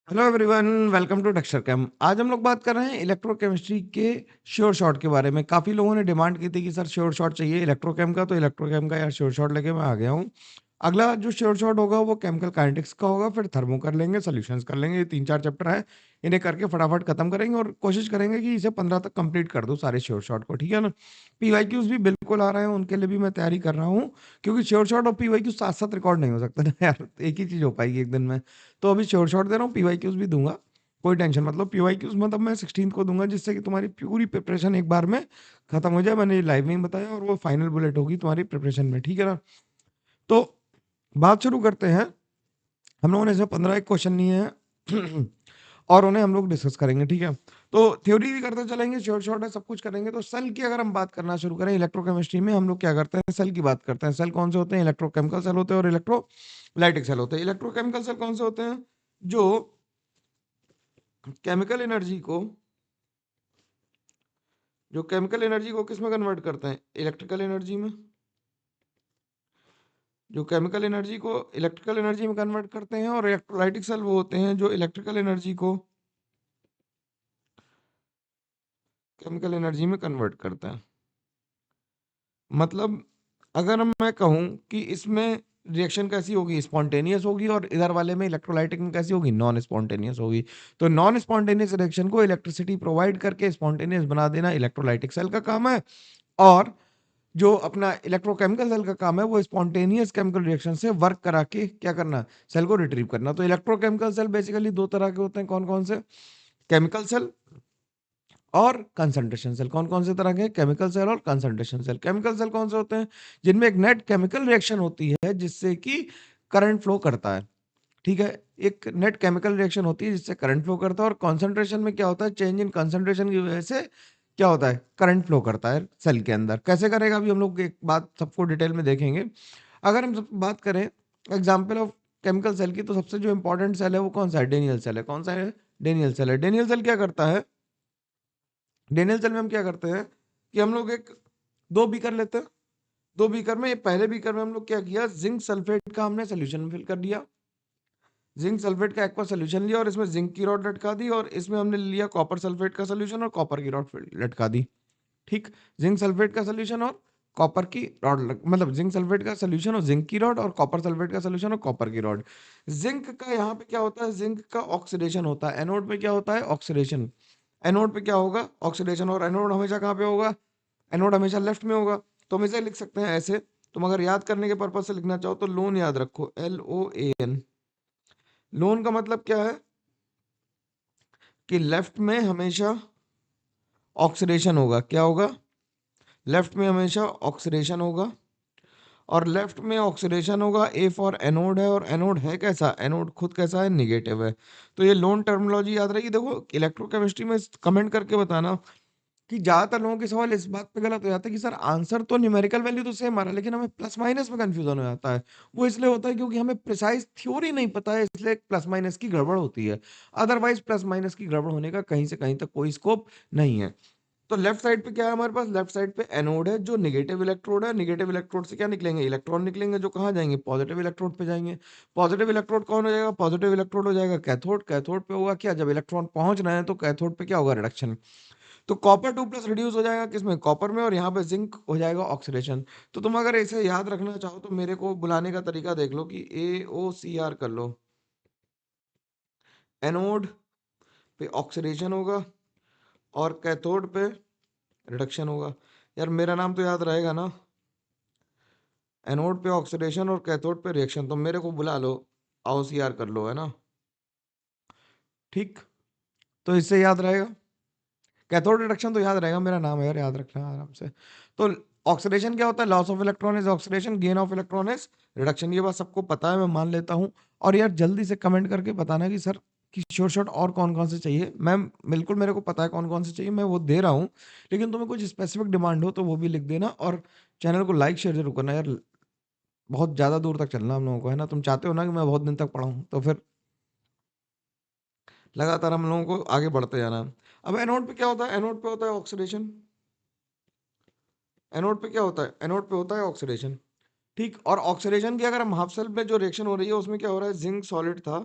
Hello everyone, welcome to texture cam. आज हम लोग बात कर रहे हैं इलेक्ट्रोकेमिस्ट्री के श्योर शॉट के बारे में। काफ़ी लोगों ने डिमांड की थी कि सर श्योर शॉट चाहिए इलेक्ट्रोकेम का, तो इलेक्ट्रोकेम का यार श्योर शॉट लेके मैं आ गया हूँ। अगला जो श्योर शॉट होगा वो केमिकल काइनेटिक्स का होगा, फिर थर्मो कर लेंगे, सॉल्यूशंस कर लेंगे। ये 3-4 चैप्टर हैं, इन्हें करके फटाफट खत्म करेंगे और कोशिश करेंगे कि इसे 15 तक कंप्लीट कर दूँ सारे श्योर शॉट को, ठीक है ना। पीवाईक्यूज भी बिल्कुल आ रहे हैं, उनके लिए भी मैं तैयारी कर रहा हूँ, क्योंकि श्योर शॉट और पीवाईक्यू साथ साथ रिकॉर्ड नहीं हो सकता ना यार, एक ही चीज़ हो पाएगी एक दिन में। तो अभी श्योर शॉट दे रहा हूँ, पीवाईक्यूज भी दूंगा, कोई टेंशन मतलब। पीवाईक्यूज मतलब मैं 16 को दूंगा, जिससे कि तुम्हारी पूरी प्रिपरेशन एक बार में खत्म हो जाए। मैंने लाइव में ही बताया, और वो फाइनल बुलेट होगी तुम्हारी प्रिपरेशन में, ठीक है ना। तो बात शुरू करते हैं। हम लोगों ने इसमें 15 एक क्वेश्चन लिए हैं और उन्हें हम लोग डिस्कस करेंगे, ठीक है। तो थ्योरी भी करते चलेंगे, शॉर्ट शॉर्ट है, सब कुछ करेंगे। तो सेल की अगर हम बात करना शुरू करें, इलेक्ट्रोकेमिस्ट्री में हम लोग क्या करते हैं, सेल की बात करते हैं। सेल कौन से होते हैं? इलेक्ट्रोकेमिकल सेल होते हैं और इलेक्ट्रोलाइटिक सेल होते हैं। इलेक्ट्रोकेमिकल सेल कौन से होते हैं? जो केमिकल एनर्जी को केमिकल एनर्जी को किस में कन्वर्ट करते हैं? इलेक्ट्रिकल एनर्जी में। जो केमिकल एनर्जी को इलेक्ट्रिकल एनर्जी में कन्वर्ट करते हैं। और इलेक्ट्रोलाइटिक सेल वो होते हैं जो इलेक्ट्रिकल एनर्जी को केमिकल एनर्जी में कन्वर्ट करते हैं। मतलब अगर मैं कहूं कि इसमें रिएक्शन कैसी होगी, स्पॉन्टेनियस होगी, और इधर वाले में इलेक्ट्रोलाइटिक में कैसी होगी, नॉन स्पॉन्टेनियस होगी। तो नॉन स्पॉन्टेनियस रिएक्शन को इलेक्ट्रिसिटी प्रोवाइड करके स्पॉन्टेनियस बना देना इलेक्ट्रोलाइटिक सेल का काम है। और जो अपना इलेक्ट्रोकेमिकल सेल का काम है वो स्पॉन्टेनियस केमिकल रिएक्शन से वर्क करा के क्या करना, सेल को रिट्रीव करना। तो इलेक्ट्रोकेमिकल सेल बेसिकली दो तरह के होते हैं। कौन कौन से? केमिकल सेल और कंसंट्रेशन सेल। कौन कौन से तरह के हैं? केमिकल सेल और कंसंट्रेशन सेल। केमिकल सेल कौन से होते हैं? जिनमें एक नेट केमिकल रिएक्शन होती है जिससे कि करंट फ्लो करता है, ठीक है। एक नेट केमिकल रिएक्शन होती है जिससे करंट फ्लो करता है। और कॉन्सेंट्रेशन में क्या होता है? चेंज इन कंसंट्रेशन की वजह से क्या होता है? करंट फ्लो करता है सेल के अंदर। कैसे करेगा अभी हम लोग एक बात सबको डिटेल में देखेंगे। अगर हम सब बात करें एग्जाम्पल ऑफ केमिकल सेल की, तो सबसे जो इंपॉर्टेंट सेल है वो कौन सा है? डेनियल सेल है। कौन सा है? डेनियल सेल है। डेनियल सेल क्या करता है? डेनियल सेल में हम क्या करते हैं कि हम लोग एक दो बीकर लेते हैं। दो बीकर में, पहले बीकर में हम लोग क्या किया, जिंक सल्फेट का हमने सोल्यूशन फिल कर दिया। जिंक सल्फेट का एक्वा सोल्यूशन लिया और इसमें जिंक की रॉड लटका दी, और इसमें हमने लिया कॉपर सल्फेट का सोल्यूशन और कॉपर की रॉड लटका दी, ठीक। जिंक सल्फेट का सोल्यूशन और कॉपर की रॉड मतलब जिंक सल्फेट का सोल्यूशन और जिंक की रॉड, और कॉपर सल्फेट का सोल्यूशन और कॉपर की रॉड। जिंक का यहाँ पे क्या होता है? जिंक का ऑक्सीडेशन होता है। एनोड पे क्या होता है? ऑक्सीडेशन। एनोड पे क्या होगा? ऑक्सीडेशन। और एनोड हमेशा कहाँ पे होगा? एनोड हमेशा लेफ्ट में होगा। तो हम इसे लिख सकते हैं ऐसे। तुम अगर याद करने के पर्पज से लिखना चाहो तो लोन याद रखो, LOAN। लोन का मतलब क्या है कि लेफ्ट में हमेशा ऑक्सीडेशन होगा। क्या होगा? लेफ्ट में हमेशा ऑक्सीडेशन होगा। और लेफ्ट में ऑक्सीडेशन होगा, ए फॉर एनोड है। और एनोड है कैसा? एनोड खुद कैसा है? निगेटिव है। तो ये लोन टर्मिनोलॉजी याद रहेगी। देखो इलेक्ट्रोकेमिस्ट्री में कमेंट करके बताना कि ज्यादातर लोगों के सवाल इस बात पे गलत हो जाता है कि सर आंसर तो न्यूमेरिकल वैल्यू तो सेम आ रहा है, लेकिन हमें प्लस माइनस में कंफ्यूजन हो जाता है। वो इसलिए होता है क्योंकि हमें प्रिसाइज थ्योरी नहीं पता है, इसलिए प्लस माइनस की गड़बड़ होती है। अदरवाइज प्लस माइनस की गड़बड़ होने का कहीं से कहीं तक कोई स्कोप नहीं है। तो लेफ्ट साइड पे क्या है हमारे पास? लेफ्ट साइड पे एनोड है जो निगेटिव इलेक्ट्रोड है। निगेटिव इलेक्ट्रोड से क्या निकलेंगे? इलेक्ट्रॉन निकलेंगे, जो कहाँ जाएंगे? पॉजिटिव इलेक्ट्रोड पे जाएंगे। पॉजिटिव इलेक्ट्रोड कौन हो जाएगा? पॉजिटिव इलेक्ट्रोड हो जाएगा कैथोड। कैथोड पे होगा क्या? जब इलेक्ट्रॉन पहुंच रहे हैं तो कैथोड पे क्या होगा? रिडक्शन। तो कॉपर 2+ रिड्यूस हो जाएगा किसमें? कॉपर में। और यहाँ पे जिंक हो जाएगा ऑक्सीडेशन। तो तुम अगर इसे याद रखना चाहो तो मेरे को बुलाने का तरीका देख लो कि AOCR कर लो। एनोड पे ऑक्सीडेशन होगा और कैथोड पे रिडक्शन होगा। यार मेरा नाम तो याद रहेगा ना? एनोड पे ऑक्सीडेशन और कैथोड पे रिएक्शन। तो मेरे को बुला लो, AOCR कर लो, है ना, ठीक। तो इससे याद रहेगा। कैथोड रिडक्शन तो याद रहेगा, मेरा नाम है यार, याद रखना आराम से। तो ऑक्सीडेशन क्या होता है? Loss of electron is oxidation, gain of electron is reduction. ये बात सबको पता है, मैं मान लेता हूँ। और यार जल्दी से कमेंट करके बताना कि सर कि शॉर्ट शॉर्ट और कौन कौन से चाहिए। मैं बिल्कुल, मेरे को पता है कौन कौन से चाहिए, मैं वो दे रहा हूँ। लेकिन तुम्हें कुछ स्पेसिफिक डिमांड हो तो वो भी लिख देना। और चैनल को लाइक शेयर जरूर करना यार। बहुत ज़्यादा दूर तक चलना हम लोगों को, है ना। तुम चाहते हो ना कि मैं बहुत दिन तक पढ़ाऊँ, तो फिर लगातार हम लोगों को आगे बढ़ते जाना है। अब एनोड पे क्या होता है? एनोड पे होता है ऑक्सीडेशन। एनोड पे क्या होता है? एनोड पे होता है ऑक्सीडेशन, ठीक। और ऑक्सीडेशन की अगर हम हाफ सेल पे जो रिएक्शन हो रही है उसमें क्या हो रहा है? जिंक सॉलिड था,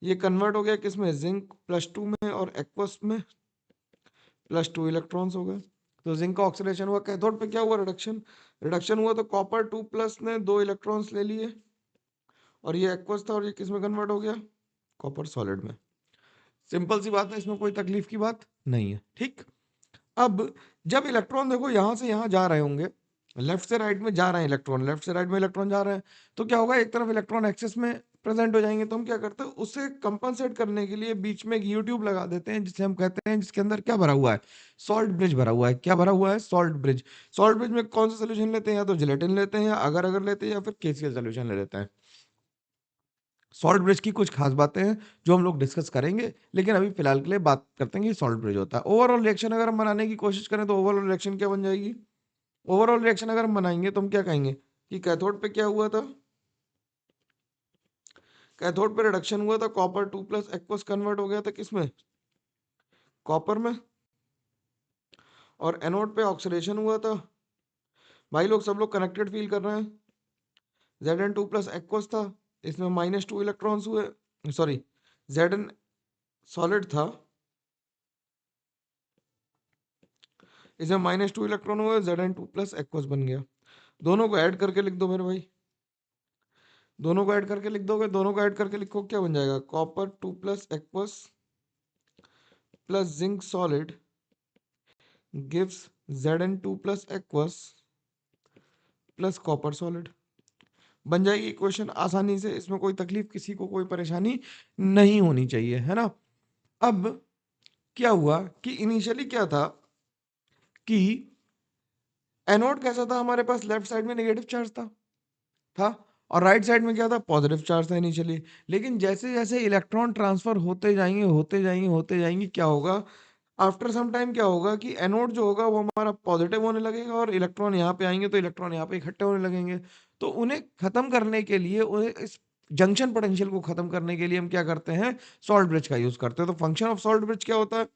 ये कन्वर्ट हो गया किसमें, जिंक +2 में और एक्वस में +2 इलेक्ट्रॉन्स हो गए। तो जिंक का ऑक्सीडेशन हुआ, कैथोड पे क्या हुआ, रिडक्शन। रिडक्शन हुआ तो कॉपर 2+ ने 2 इलेक्ट्रॉन्स ले लिए और ये एक्वस था और ये किस में कन्वर्ट हो गया, कॉपर सॉलिड में। सिंपल सी बात है, इसमें कोई तकलीफ की बात नहीं है। ठीक, अब जब इलेक्ट्रॉन देखो यहां से यहां जा रहे होंगे, लेफ्ट से राइट में जा रहे हैं इलेक्ट्रॉन, लेफ्ट से राइट में इलेक्ट्रॉन जा रहे हैं, तो क्या होगा, एक तरफ इलेक्ट्रॉन एक्सेस में प्रेजेंट हो जाएंगे। तो हम क्या करते हैं, उससे कंपनसेट करने के लिए बीच में एक यू ट्यूब लगा देते हैं, जिसे हम कहते हैं, जिसके अंदर क्या भरा हुआ है, सॉल्ट ब्रिज भरा हुआ है। क्या भरा हुआ है, सॉल्ट ब्रिज। सॉल्ट ब्रिज में कौन सा सोल्यूशन लेते हैं, या तो जिलेटिन लेते हैं, या अगर अगर लेते हैं, या फिर केसीएल सोल्यूशन ले लेते हैं। सॉल्ट ब्रिज की कुछ खास बातें हैं जो हम लोग डिस्कस करेंगे, लेकिन अभी फिलहाल के लिए बात करते हैं कि सॉल्ट ब्रिज होता है। ओवरऑल रिएक्शन अगर हम बनाने की कोशिश करें तो ओवरऑल रिएक्शन क्या बन जाएगी, ओवरऑल रिएक्शन अगर हम बनाएंगे तो हम क्या कहेंगे कि कैथोड पे क्या हुआ था, कैथोड पे रिडक्शन हुआ था, कॉपर 2+ एक्वस कन्वर्ट हो गया था किसमें, कॉपर में। और एनोड पे ऑक्सीडेशन हुआ था, भाई लोग सब लोग कनेक्टेड फील कर रहे हैं। Zn2+ एक्वस था, इसमें -2 इलेक्ट्रॉन्स हुए, सॉरी Zn सॉलिड था, इसमें -2 इलेक्ट्रॉन हुए, Zn2+ एक्वस बन गया। दोनों को ऐड करके लिख दो मेरे भाई, दोनों को ऐड करके लिख दोगे, दोनों को ऐड करके लिखो, क्या बन जाएगा, copper 2+ aqueous plus zinc solid gives Zn2+ aqueous plus copper solid. बन जाएगी इक्वेशन आसानी से, इसमें कोई तकलीफ, किसी को कोई परेशानी नहीं होनी चाहिए, है ना। अब क्या हुआ कि इनिशियली क्या था कि एनोड कैसा था हमारे पास, लेफ्ट साइड में नेगेटिव चार्ज था, और राइट साइड में क्या था, पॉजिटिव चार्ज था इनिशियली। लेकिन जैसे जैसे इलेक्ट्रॉन ट्रांसफर होते जाएंगे होते जाएंगे होते जाएंगे, क्या होगा, आफ्टर सम टाइम क्या होगा कि एनोड जो होगा वो हमारा पॉजिटिव होने लगेगा, और इलेक्ट्रॉन यहाँ पे आएंगे तो इलेक्ट्रॉन यहाँ पे इकट्ठे होने लगेंगे। तो उन्हें खत्म करने के लिए, उन्हें इस जंक्शन पोटेंशियल को खत्म करने के लिए हम क्या करते हैं, सॉल्ट ब्रिज का यूज करते हैं। तो फंक्शन ऑफ सॉल्ट ब्रिज क्या होता है,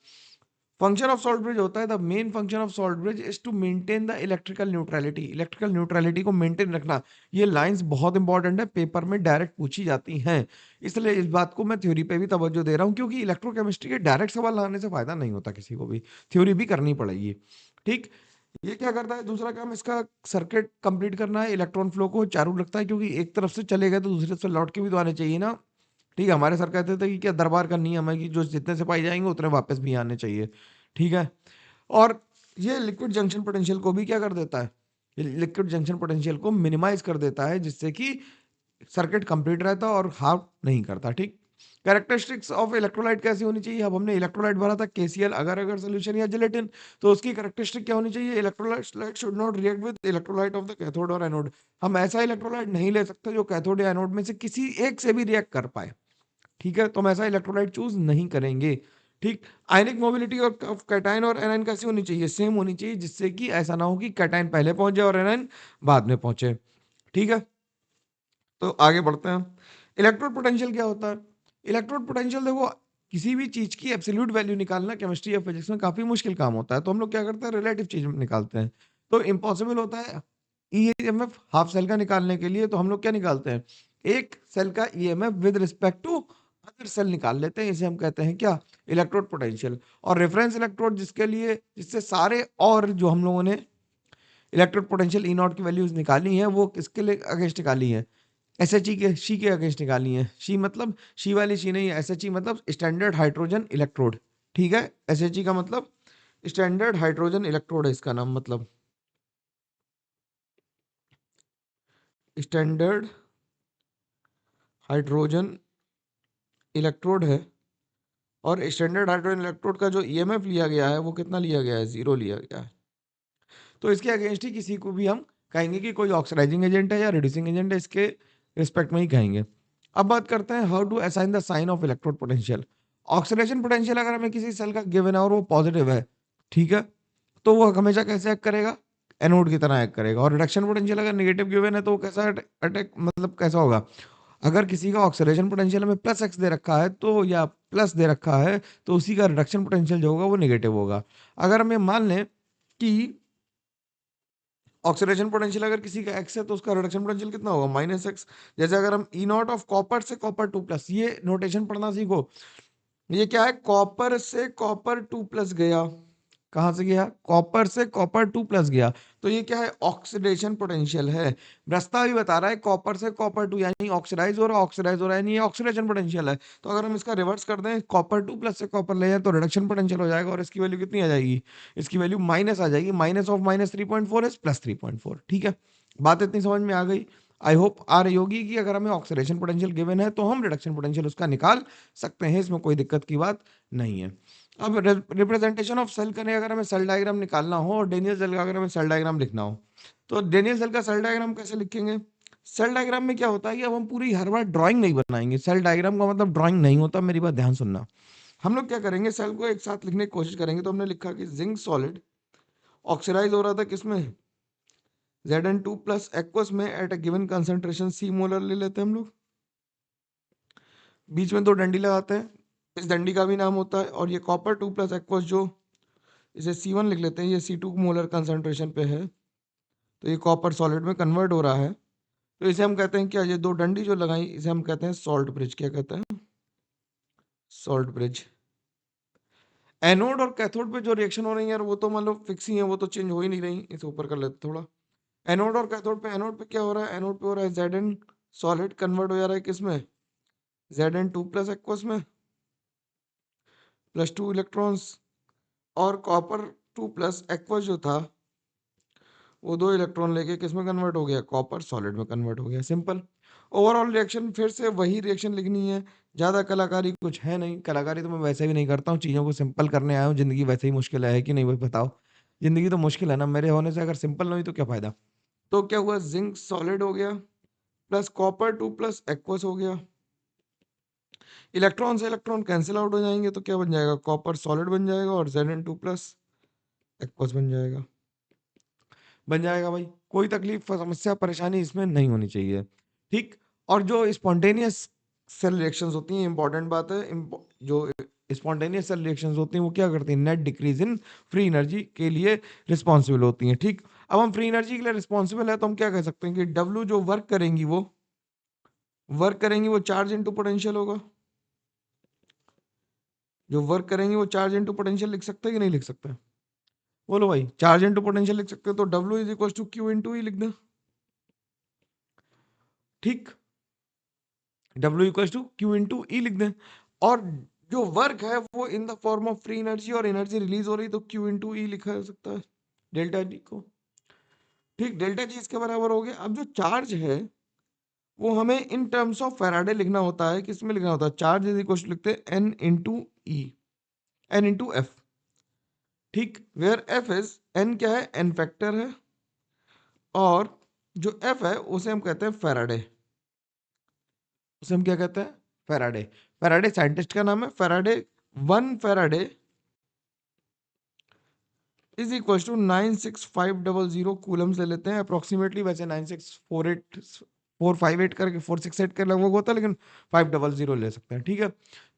फंक्शन ऑफ सॉल्ट ब्रिज होता है, the main function of salt bridge is to maintain the electrical neutrality, electrical neutrality को मेंटेन रखना। ये लाइंस बहुत इंपॉर्टेंट है, पेपर में डायरेक्ट पूछी जाती हैं, इसलिए इस बात को मैं थ्योरी पे भी तवज्जो दे रहा हूँ, क्योंकि इलेक्ट्रोकेमिस्ट्री के डायरेक्ट सवाल लाने से फायदा नहीं होता किसी को भी, थ्योरी भी करनी पड़ेगी। ठीक, ये क्या करता है, दूसरा काम इसका सर्किट कंप्लीट करना है, इलेक्ट्रॉन फ्लो को चालू रखता है, क्योंकि एक तरफ से चले गए तो दूसरी तरफ से लौट के भी तो आने चाहिए ना। ठीक है, हमारे सर कहते थे कि क्या दरबार का नियम है कि जो जितने सिपाही जाएंगे उतने वापस भी आने चाहिए। ठीक है, और ये लिक्विड जंक्शन पोटेंशियल को भी क्या कर देता है, लिक्विड जंक्शन पोटेंशियल को मिनिमाइज कर देता है, जिससे कि सर्किट कंप्लीट रहता है और हार्म नहीं करता। ठीक, कैरेक्टरिस्टिक्स ऑफ इलेक्ट्रोलाइट कैसी होनी चाहिए, अब हमने इलेक्ट्रोलाइट भरा था केसीएल अगर अगर सोल्यूशन या जिलेटिन, तो उसकी कैरेक्टरिस्टिक क्या होनी चाहिए, electrolyte should not react with electrolyte of the cathode और एनोड। हम ऐसा इलेक्ट्रोलाइट नहीं ले सकते जो कैथोड या एनोड में से किसी एक से भी रिएक्ट कर पाए। ठीक है, तो हम ऐसा इलेक्ट्रोलाइट चूज नहीं करेंगे। ठीक, आयनिक मोबिलिटी और कैटायन और एनायन कैसी होनी चाहिए, सेम होनी चाहिए, जिससे कि ऐसा ना हो कि कैटायन पहले पहुंच जाए और एनायन बाद में पहुंचे। ठीक है, तो आगे बढ़ते हैं। इलेक्ट्रोड पोटेंशियल क्या होता है, इलेक्ट्रोड पोटेंशियल देखो, किसी भी चीज की एब्सोल्यूट वैल्यू निकालना केमिस्ट्री या फिजिक्स में काफी मुश्किल काम होता है, तो हम लोग क्या करते हैं, रिलेटिव चीज निकालते हैं। तो इम्पॉसिबल होता है ईएमएफ हाफ सेल का निकालने के लिए, तो हम लोग क्या निकालते हैं, एक सेल का EMF with respect to other cell निकाल लेते हैं, इसे हम कहते हैं क्या, इलेक्ट्रोड पोटेंशियल। और रेफरेंस इलेक्ट्रोड जिसके लिए, जिससे सारे और जो हम लोगों ने इलेक्ट्रोड पोटेंशियल ई नॉट की वैल्यूज निकाली हैं, वो किसके लिए अगेंस्ट निकाली है, एस एच ई के, शी के अगेंस्ट निकाली है। शी मतलब शी वाली शी नहीं है, एस एच ई मतलब स्टैंडर्ड हाइड्रोजन इलेक्ट्रोड। ठीक है, एस एच ई का मतलब स्टैंडर्ड हाइड्रोजन इलेक्ट्रोड है, इसका नाम मतलब स्टैंडर्ड हाइड्रोजन इलेक्ट्रोड है। और स्टैंडर्ड हाइड्रोजन इलेक्ट्रोड का जो ईएमएफ लिया गया है वो कितना लिया गया है, 0 लिया गया है। तो इसके अगेंस्ट ही किसी को भी हम कहेंगे कि कोई ऑक्सीडाइजिंग एजेंट है या रिड्यूसिंग एजेंट है, इसके रिस्पेक्ट में ही कहेंगे। अब बात करते हैं how to assign the sign of electrode potential. Oxidation potential अगर हमें किसी सेल का गिवन है और वो पॉजिटिव है, ठीक है, तो वो हमेशा कैसे एक्ट करेगा, एनोड की तरह एक्ट करेगा। और रिडक्शन पोटेंशियल अगर नेगेटिव गिवन है तो वो कैसा अटैक, मतलब कैसा होगा, अगर किसी का ऑक्सीडेशन पोटेंशियल में +x दे रखा है तो, या प्लस दे रखा है, तो उसी का रिडक्शन पोटेंशियल जो होगा वो नेगेटिव होगा। अगर हम ये मान लें कि ऑक्सीडेशन पोटेंशियल अगर किसी का एक्स है तो उसका रिडक्शन पोटेंशियल कितना होगा, माइनस एक्स। जैसे अगर हम ई नॉट ऑफ कॉपर से कॉपर 2+, ये नोटेशन पढ़ना सीखो। ये क्या है, कॉपर से कॉपर 2+ गया, कहां से गया, कॉपर से कॉपर 2+ गया, तो ये क्या है, ऑक्सीडेशन पोटेंशियल है। रास्ता भी बता रहा है कॉपर से कॉपर 2, यानी ऑक्सीडाइज हो रहा है, यानी ये ऑक्सीडेशन पोटेंशियल है। तो अगर हम इसका रिवर्स कर दें, कॉपर 2+ से कॉपर ले जाए तो रिडक्शन पोटेंशियल हो जाएगा, और इसकी वैल्यू कितनी आ जाएगी, इसकी वैल्यू माइनस आ जाएगी, minus of minus 3.4 is plus 3.4। ठीक है, बात इतनी समझ में आ गई, आई होप आ रही होगी कि अगर हमें ऑक्सीडेशन पोटेंशियल गिवन है तो हम रिडक्शन पोटेंशियल उसका निकाल सकते हैं, इसमें कोई दिक्कत की बात नहीं है। अब रिप्रेजेंटेशन ऑफ सेल करें, अगर हमें सेल डायग्राम निकालना हो और डेनियल सेल का अगर हमें सेल डायग्राम लिखना हो, तो डेनियल सेल का सेल डायग्राम कैसे लिखेंगे। सेल डायग्राम में क्या होता है कि अब हम पूरी हर बार ड्राइंग नहीं बनाएंगे, सेल डायग्राम का मतलब ड्राइंग नहीं होता, मेरी बात ध्यान सुनना। हम लोग क्या करेंगे, सेल को एक साथ लिखने की कोशिश करेंगे। तो हमने लिखा कि जिंक सॉलिड ऑक्सीडाइज हो रहा था किसमें, Zn2+ एक्वस में at a given concentration C molar ले लेते हैं हम लोग, बीच में 2 डंडी लगाते हैं, इस डंडी का भी नाम होता है, और ये कॉपर 2+ एक्वस जो इसे C1 लिख लेते हैं, ये C2 मोलर कंसंट्रेशन पे है, तो ये कॉपर सॉलिड में कन्वर्ट हो रहा है। तो इसे हम कहते हैं क्या, ये 2 डंडी जो लगाई इसे हम कहते हैं सॉल्ट ब्रिज। क्या कहते हैं, सॉल्ट ब्रिज। एनोड और कैथोड पे जो रिएक्शन हो रही है यार, वो तो मान लो फिक्स ही है, वो तो चेंज हो ही नहीं रही। इसे ऊपर कर लेते थोड़ा। एनोड और कैथोड पे, एनोड पे क्या हो रहा है, एनोड पे हो रहा है Zn सॉलिड कन्वर्ट हो जा रहा है किसमें, Zn2+ एक्वस में, +2 इलेक्ट्रॉन्स, और कॉपर 2+ एक्वस जो था वो 2 इलेक्ट्रॉन लेके किसमें कन्वर्ट हो गया, कॉपर सॉलिड में कन्वर्ट हो गया। सिंपल। ओवरऑल रिएक्शन फिर से वही रिएक्शन लिखनी है, ज़्यादा कलाकारी कुछ है नहीं। कलाकारी तो मैं वैसे भी नहीं करता हूँ, चीज़ों को सिंपल करने आया हूँ। ज़िंदगी वैसे ही मुश्किल है कि नहीं, भाई बताओ। ज़िंदगी तो मुश्किल है ना, मेरे होने से अगर सिंपल नहीं हुई तो क्या फ़ायदा। तो क्या हुआ, जिंक सॉलिड हो गया प्लस कॉपर 2+ एक्वस हो गया। इलेक्ट्रॉन से इलेक्ट्रॉन कैंसिल आउट हो जाएंगे, तो क्या बन जाएगा, कॉपर सॉलिड बन जाएगा और Zn2+ एक्वस बन जाएगा भाई। कोई तकलीफ समस्या परेशानी इसमें नहीं होनी चाहिए। ठीक। और जो स्पॉन्टेनियस सेल रिएक्शंस होती हैं, इंपॉर्टेंट बात है, जो स्पॉन्टेनियस सेल रिएक्शंस होती हैं वो क्या करती हैं, net decrease in free energy के लिए रिस्पॉन्सिबल होती हैं। ठीक। अब हम फ्री एनर्जी के लिए रिस्पॉन्सिबल है तो हम क्या कह सकते हैं कि डब्ल्यू जो वर्क करेंगी वो चार्ज इंटू पोटेंशियल होगा। जो वर्क करेंगे वो चार्ज इंटू पोटेंशियल लिख सकते हैं कि नहीं लिख सकते, बोलो भाई। चार्ज इंटू पोटेंशियल लिख सकते हैं, तो W is equal to Q into E लिख दें। ठीक, W equal to Q into E लिख दें। और जो वर्क है वो in the form of free energy, और एनर्जी रिलीज हो रही तो क्यू इंटू ई लिखा जा सकता है, डेल्टा जी को। ठीक, डेल्टा जी इसके बराबर हो गया। अब जो चार्ज है वो हमें इन टर्म्स ऑफ फैराडे लिखना होता है। किसमें लिखना होता है, चार्ज इज इक्वल टू लिखते हैं एन इंटू ई, एन इंटू एफ। ठीक, वेयर एफ इज, एन क्या है, एन फैक्टर है, और जो एफ है उसे हम कहते हैं फैराडे। उसे हम क्या कहते हैं, फैराडे। फैराडे साइंटिस्ट का नाम है। Faraday 1 Faraday is equal to 96500 coulombs ले लेते हैं अप्रोक्सीमेटली। वैसे 96458 करके 468 के लगभग होता है, लेकिन 500 ले सकते हैं। ठीक है,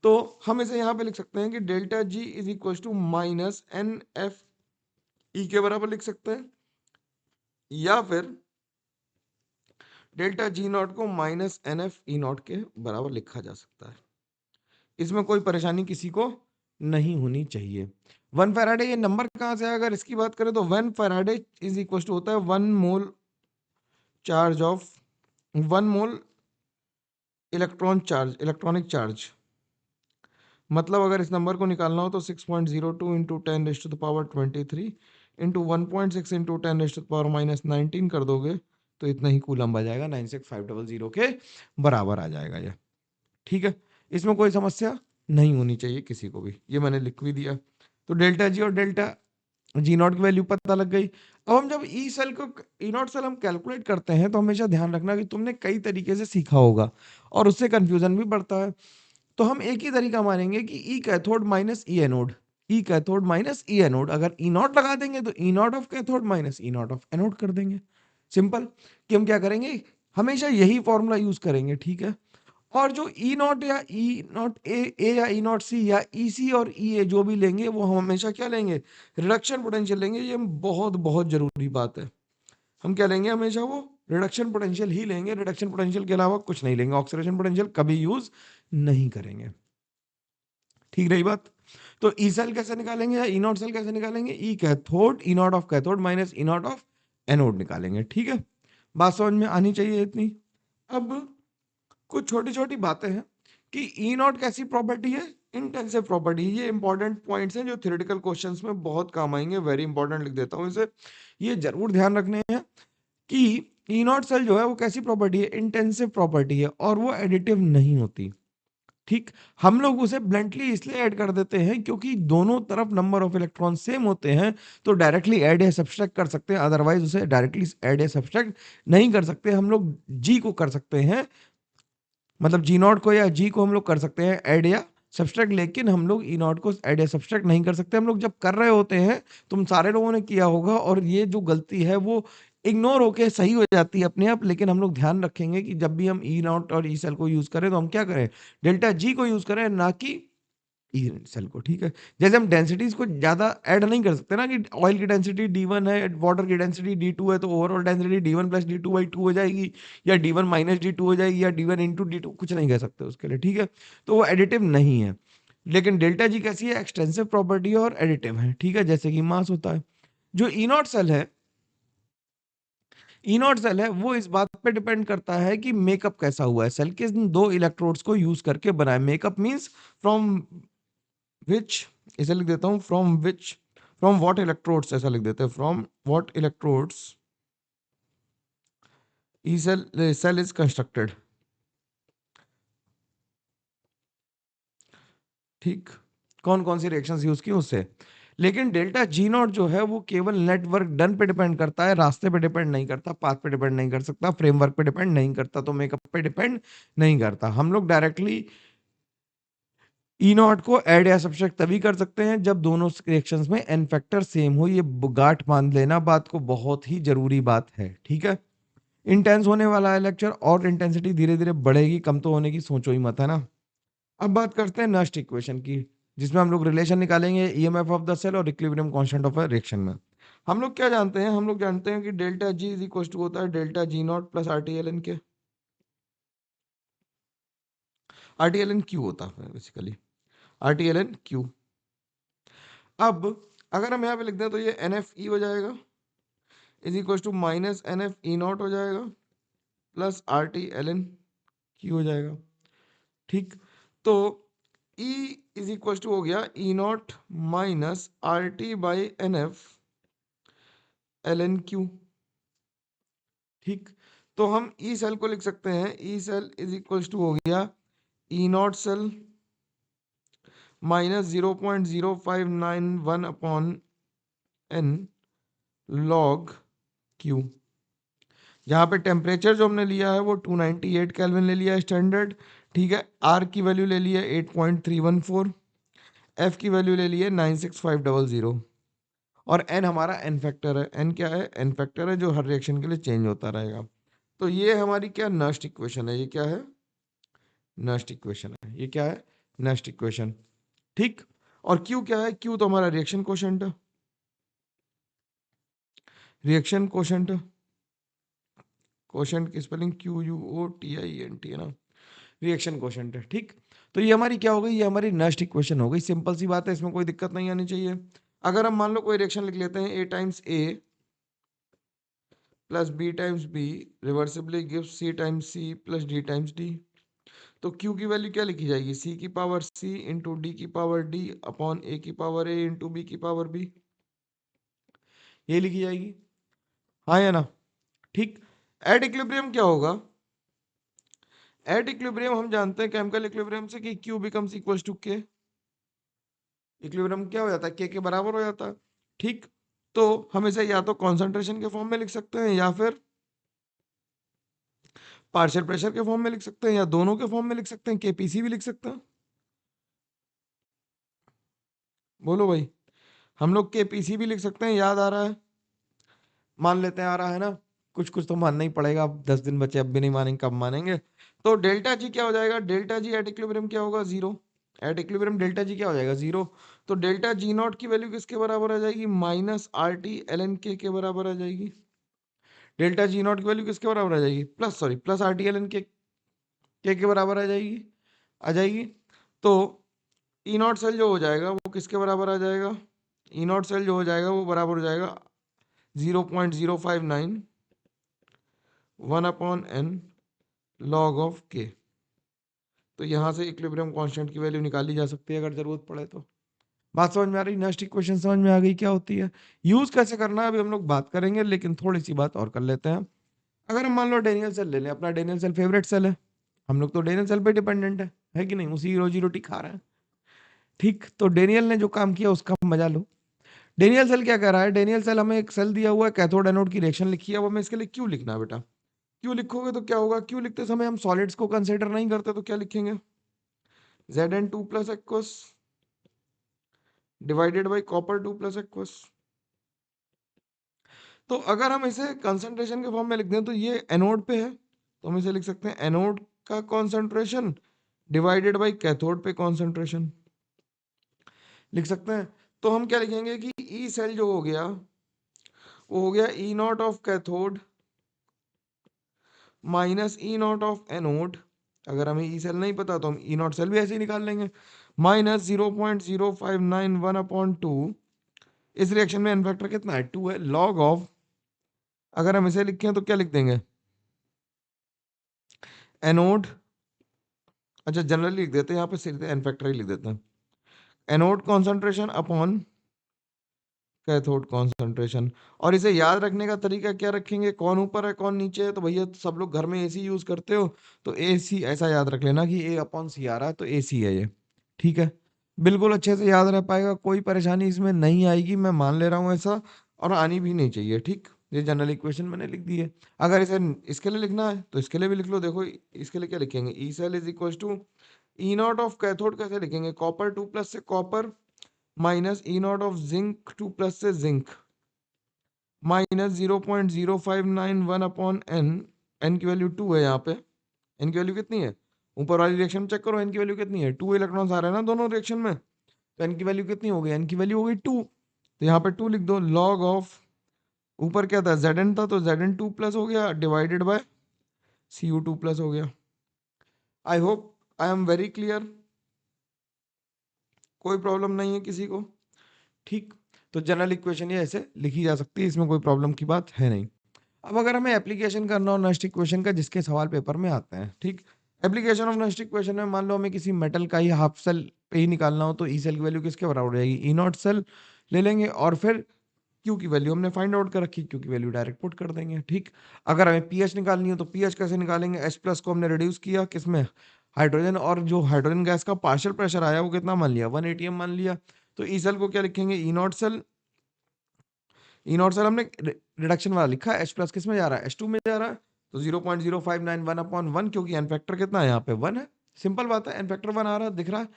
तो हम इसे यहाँ पे लिख सकते हैं कि delta G is equal to minus N F E के बराबर लिख सकते हैं, या फिर डेल्टा जी नॉट को minus N F E naught के बराबर लिखा जा सकता है। इसमें कोई परेशानी किसी को नहीं होनी चाहिए। 1 फैराडे ये नंबर कहाँ से आया, अगर इसकी बात करें तो 1 फैराडे इज इक्वल टू होता है 1 mole charge of 1 mole electron charge, electronic charge. मतलब अगर इस नंबर को निकालना हो तो 6.02 इंटू 10⁻23 इंटू 1.6 इंटू 10⁻−19 कर दोगे तो इतना ही कूलम आ जाएगा, 96500 के बराबर आ जाएगा ये। ठीक है, इसमें कोई समस्या नहीं होनी चाहिए किसी को भी। ये मैंने लिख भी दिया। तो डेल्टा जी और डेल्टा जी नॉट की वैल्यू पता लग गई। अब हम जब ई सेल को, ई नॉट सेल हम कैलकुलेट करते हैं तो हमेशा ध्यान रखना कि तुमने कई तरीके से सीखा होगा और उससे कंफ्यूजन भी बढ़ता है। तो हम एक ही तरीका मानेंगे कि E cathode minus E anode, E cathode minus E anode. अगर ई नॉट लगा देंगे तो E not of cathode minus E not of anode कर देंगे। सिंपल। कि हम क्या करेंगे, हमेशा यही फॉर्मूला यूज करेंगे। ठीक है, और जो ई नॉट या ई नॉट ए या ई नॉट सी या ई सी और ई ए जो भी लेंगे वो हम हमेशा क्या लेंगे, रिडक्शन पोटेंशियल लेंगे। ये बहुत बहुत जरूरी बात है। हम क्या लेंगे हमेशा, वो रिडक्शन पोटेंशियल ही लेंगे, रिडक्शन पोटेंशियल के अलावा कुछ नहीं लेंगे, ऑक्सीडेशन पोटेंशियल कभी यूज नहीं करेंगे। ठीक रही बात। तो ई सेल कैसे निकालेंगे या ई नॉट सेल कैसे निकालेंगे, ई cathode E not of cathode minus E not of anode निकालेंगे। ठीक है, बात समझ में आनी चाहिए इतनी। अब कुछ छोटी छोटी बातें हैं कि ई नॉट कैसी प्रॉपर्टी है, इंटेंसिव प्रॉपर्टी। ये इंपॉर्टेंट पॉइंट्स हैं जो थ्योरेटिकल क्वेश्चंस में बहुत काम आएंगे, वेरी इंपॉर्टेंट लिख देता हूं इसे, ये जरूर ध्यान रखने हैं कि ई नॉट सेल जो है वो कैसी प्रॉपर्टी है, इंटेंसिव प्रॉपर्टी है और वो एडिटिव नहीं होती। ठीक, हम लोग उसे ब्लंटली इसलिए ऐड कर देते हैं क्योंकि दोनों तरफ नंबर ऑफ इलेक्ट्रॉन सेम होते हैं, तो डायरेक्टली ऐड या सब्सट्रैक्ट कर सकते हैं, अदरवाइज उसे डायरेक्टली ऐड या सब्सट्रैक्ट नहीं कर सकते। हम लोग जी को कर सकते हैं, मतलब जी नॉट को या जी को हम लोग कर सकते हैं ऐड या सब्सट्रैक्ट, लेकिन हम लोग ई नॉट को ऐड या सब्सट्रैक्ट नहीं कर सकते। हम लोग जब कर रहे होते हैं, तुम सारे लोगों ने किया होगा, और ये जो गलती है वो इग्नोर होके सही हो जाती है अपने आप, लेकिन हम लोग ध्यान रखेंगे कि जब भी हम ई नॉट और ई सेल को यूज करें तो हम क्या करें, डेल्टा जी को यूज करें, ना कि ई सेल को। ठीक है, जैसे हम डेंसिटीज को ज्यादा ऐड नहीं कर सकते ना, कि ऑयल की डेंसिटी D1 है, वाटर की डेंसिटी D2 है, तो overall density D1 plus D2/2 हो जाएगी, या D1 माइनस D2 हो जाएगी, या D1 इंटू D2, कुछ नहीं कह सकते उसके लिए। ठीक है, तो वो एडिटिव नहीं है। लेकिन डेल्टा जी कैसी है, एक्सटेंसिव प्रॉपर्टी है और एडिटिव है। ठीक है, जैसे कि मास होता है। जो ई नॉट सेल है, ई नॉट सेल है वो इस बात पे डिपेंड करता है कि मेकअप कैसा हुआ है, सेल के दो इलेक्ट्रोड्स को यूज करके बनाए। मेकअप मींस फ्रॉम विच, इसे लिख देता हूं from which, from what electrodes, ऐसा लिख देते हैं, from what electrodes E cell is constructed. ठीक, कौन कौन सी रिएक्शंस यूज की उससे। लेकिन डेल्टा जी नॉट जो है वो केवल नेटवर्क डन पे डिपेंड करता है, रास्ते पे डिपेंड नहीं करता, पाथ पे डिपेंड नहीं कर सकता, फ्रेमवर्क पे डिपेंड नहीं करता, तो मेकअप पे डिपेंड नहीं करता। हम लोग डायरेक्टली ई नॉट को ऐड या सब्सट्रैक्ट तभी कर सकते हैं जब दोनों रिएक्शंस में एन फैक्टर सेम हो। ये गांठ बांध लेना बात को, बहुत ही जरूरी बात है। ठीक है, इंटेंस होने वाला है लेक्चर, और इंटेंसिटी धीरे धीरे बढ़ेगी, कम तो होने की सोचो ही मत, है ना। अब बात करते हैं नस्ट इक्वेशन की, जिसमें हम लोग रिलेशन निकालेंगे ईएमएफ ऑफ द सेल और equilibrium constant of a reaction में। हम लोग क्या जानते हैं, हम लोग जानते हैं कि delta G is equal to होता है delta G not plus RT/ln के, RT/ln क्यू होता है बेसिकली, RT/ln क्यू। अब अगर हम यहाँ पे लिख दें तो ये NFE हो जाएगा, is equal to minus NFE naught हो जाएगा, प्लस RT/ln क्यू हो जाएगा। ठीक, तो E इज इक्वल टू हो गया E not minus RT/NF/ln Q। ठीक, तो हम ई सेल को लिख सकते हैं, E cell is equal to हो गया E not cell minus 0.0591 upon n log Q। यहाँ पे टेम्परेचर जो हमने लिया है वो 298 केल्विन ले लिया है स्टैंडर्ड। ठीक है, आर की वैल्यू ले ली है 8.314, एफ की वैल्यू ले ली है 96500, और एन हमारा एन फैक्टर है। एन क्या है, एन फैक्टर है जो हर रिएक्शन के लिए चेंज होता रहेगा। तो ये हमारी क्या नस्ट इक्वेशन है, ये क्या है, नस्ट इक्वेशन है। ये क्या है, नस्ट इक्वेशन। ठीक, और क्यू क्या है, क्यू तो हमारा रिएक्शन कोशेंट है, रिएक्शन कोशेंट, कोशेंट की स्पेलिंग QUOTIENT है ना, रिएक्शन कोशेंट है। ठीक, तो ये हमारी क्या हो गई, ये हमारी नस्ट इक्वेशन हो गई। सिंपल सी बात है, इसमें कोई दिक्कत नहीं आनी चाहिए। अगर हम मान लो कोई रिएक्शन लिख लेते हैं, A times A plus B times B reversibly gives C times C plus D times D, तो Q की वैल्यू क्या लिखी जाएगी, C की पावर C इंटू D की पावर D अपॉन A की पावर A इंटू B की power B, ये लिखी जाएगी, हाँ या ना। ठीक, एट इक्विलिब्रियम क्या होगा, एट इक्विलिब्रियम हम जानते हैं केमिकल इक्विलिब्रियम से कि Q becomes equals to K। Equilibrium क्या हो जाता है, K के बराबर हो जाता है। ठीक, तो हम इसे या तो कॉन्सेंट्रेशन के फॉर्म में लिख सकते हैं, या फिर पार्शियल प्रेशर के फॉर्म में लिख सकते हैं, या दोनों के फॉर्म में लिख सकते हैं, KPC भी लिख सकते हैं। बोलो भाई, हम लोग KPC भी लिख सकते हैं, याद आ रहा है, मान लेते हैं आ रहा है ना, कुछ कुछ तो मानना ही पड़ेगा, अब 10 दिन बचे, अब भी नहीं मानेंगे, कब मानेंगे। तो डेल्टा जी क्या हो जाएगा, डेल्टा जी एट इक्विलिब्रियम क्या होगा, zero. At equilibrium delta G क्या हो जाएगा, जीरो। तो डेल्टा जी नॉट की वैल्यू किसके बराबर आ जाएगी, माइनस RT/ln K के बराबर आ जाएगी। डेल्टा जी नॉट की वैल्यू किसके बराबर आ जाएगी, प्लस RTLN के बराबर आ जाएगी। तो ई नॉट सेल जो हो जाएगा वो किसके बराबर आ जाएगा, ई नॉट सेल जो हो जाएगा वो बराबर हो जाएगा 0.059 1/n log ऑफ के। तो यहाँ से इक्विलिब्रियम कांस्टेंट की वैल्यू निकाली जा सकती है अगर जरूरत पड़े तो। बात समझ में आ रही, नेक्स्ट इक्वेशन समझ में आ गई क्या होती है, यूज कैसे करना है अभी हम लोग बात करेंगे, लेकिन थोड़ी सी बात और कर लेते हैं। अगर हम मान लो डेनियल सेल ले लें, अपना डेनियल सेल फेवरेट सेल है, हम लोग तो डेनियल सेल पे डिपेंडेंट है कि नहीं, उसी रोजी रोटी खा रहे हैं। ठीक, तो डेनियल ने जो काम किया उसका मजा लो। डेनियल सेल क्या कर रहा है, डेनियल सेल हमें एक सेल दिया हुआ है, कैथोड एनोड की रिएक्शन लिखी है, वो हमें इसके लिए क्यों लिखना है बेटा, क्यों लिखोगे तो क्या होगा, क्यों लिखते समय हम सॉलिड्स को कंसिडर नहीं करते तो क्या लिखेंगे, Zn2 plus aqueous divided by copper 2 plus aqueous. तो अगर हम इसे कंसंट्रेशन के फॉर्म में लिख दें तो ये एनोड पे है, तो हम इसे लिख सकते हैं एनोड का कॉन्सेंट्रेशन डिवाइडेड बाई कैथोड पे कॉन्सेंट्रेशन लिख सकते हैं। तो हम क्या लिखेंगे कि ई सेल जो हो गया वो हो गया E not of cathode minus E not of anode. अगर हमें ई सेल नहीं पता तो हम ई नॉट सेल भी ऐसे ही निकाल लेंगे, माइनस 0.0591/2। इस रिएक्शन में एन फैक्टर कितना है, 2 है, लॉग ऑफ, अगर हम इसे लिखें तो क्या लिख देंगे, एनोड, अच्छा जनरली लिख देते हैं, यहाँ पे सीधे एन फैक्टर ही लिख देते हैं, anode concentration upon cathode concentration. और इसे याद रखने का तरीका क्या रखेंगे, कौन ऊपर है कौन नीचे है, तो भैया सब लोग घर में एसी यूज करते हो तो एसी ऐसा याद रख लेना कि A/C आ रहा है तो एसी है ये, ठीक है, बिल्कुल अच्छे से याद रह पाएगा, कोई परेशानी इसमें नहीं आएगी, मैं मान ले रहा हूँ ऐसा, और आनी भी नहीं चाहिए। ठीक, ये जनरल इक्वेशन मैंने लिख दी है। अगर इसे इसके लिए लिखना है तो इसके लिए भी लिख लो, देखो इसके लिए क्या लिखेंगे, E cell is equal to E not of cathode, कैसे लिखेंगे, कॉपर 2 प्लस से copper minus E not of zinc 2 plus से जिंक माइनस 0.0591/n। एन की वैल्यू 2 है यहाँ पे, एन की वैल्यू कितनी है, ऊपर वाली रिएक्शन चेक करो, एन की वैल्यू कितनी है, 2 इलेक्ट्रॉन्स आ रहे हैं ना दोनों रिएक्शन में, तो एन की वैल्यू कितनी हो गई, एन की वैल्यू हो गई 2, तो यहाँ पे 2 लिख दो, लॉग ऑफ, ऊपर क्या था Zn था तो Zn2 प्लस हो गया डिवाइडेड बाय Cu2 प्लस हो गया। I hope I am very clear, कोई प्रॉब्लम नहीं है किसी को, ठीक। तो जनरल इक्वेशन ये ऐसे लिखी जा सकती है, इसमें कोई प्रॉब्लम की बात है नहीं। अब अगर हमें एप्लीकेशन करना हो नेक्स्ट इक्वेशन का, जिसके सवाल पेपर में आते हैं, ठीक, एप्लीकेशन ऑफ नेक्स्ट इक्वेशन में मान लो हमें किसी मेटल का ही हाफ सेल पे ही निकालना हो तो ई सेल की वैल्यू किसके बराबर हो जाएगी, ई नॉट सेल ले लेंगे और फिर क्यू की वैल्यू हमने फाइंड आउट कर रखी, क्यू की वैल्यू डायरेक्ट पुट कर देंगे। ठीक, अगर हमें पीएच निकालनी हो तो पीएच कैसे निकालेंगे, एच प्लस को हमने रिड्यूस किया किसमें, हाइड्रोजन, और जो हाइड्रोजन गैस का पार्शियल प्रेशर आया वो कितना मान लिया, 1 atm मान लिया। तो ई सेल को क्या लिखेंगे, E not cell, E not cell हमने रिडक्शन वाला लिखा, एच प्लस किस में जा रहा है, H2 में जा रहा है, तो 0.0591/1, क्योंकि एन फैक्टर कितना है यहाँ पे 1 है, सिंपल बात है, एन फैक्टर 1 आ रहा है, दिख रहा है,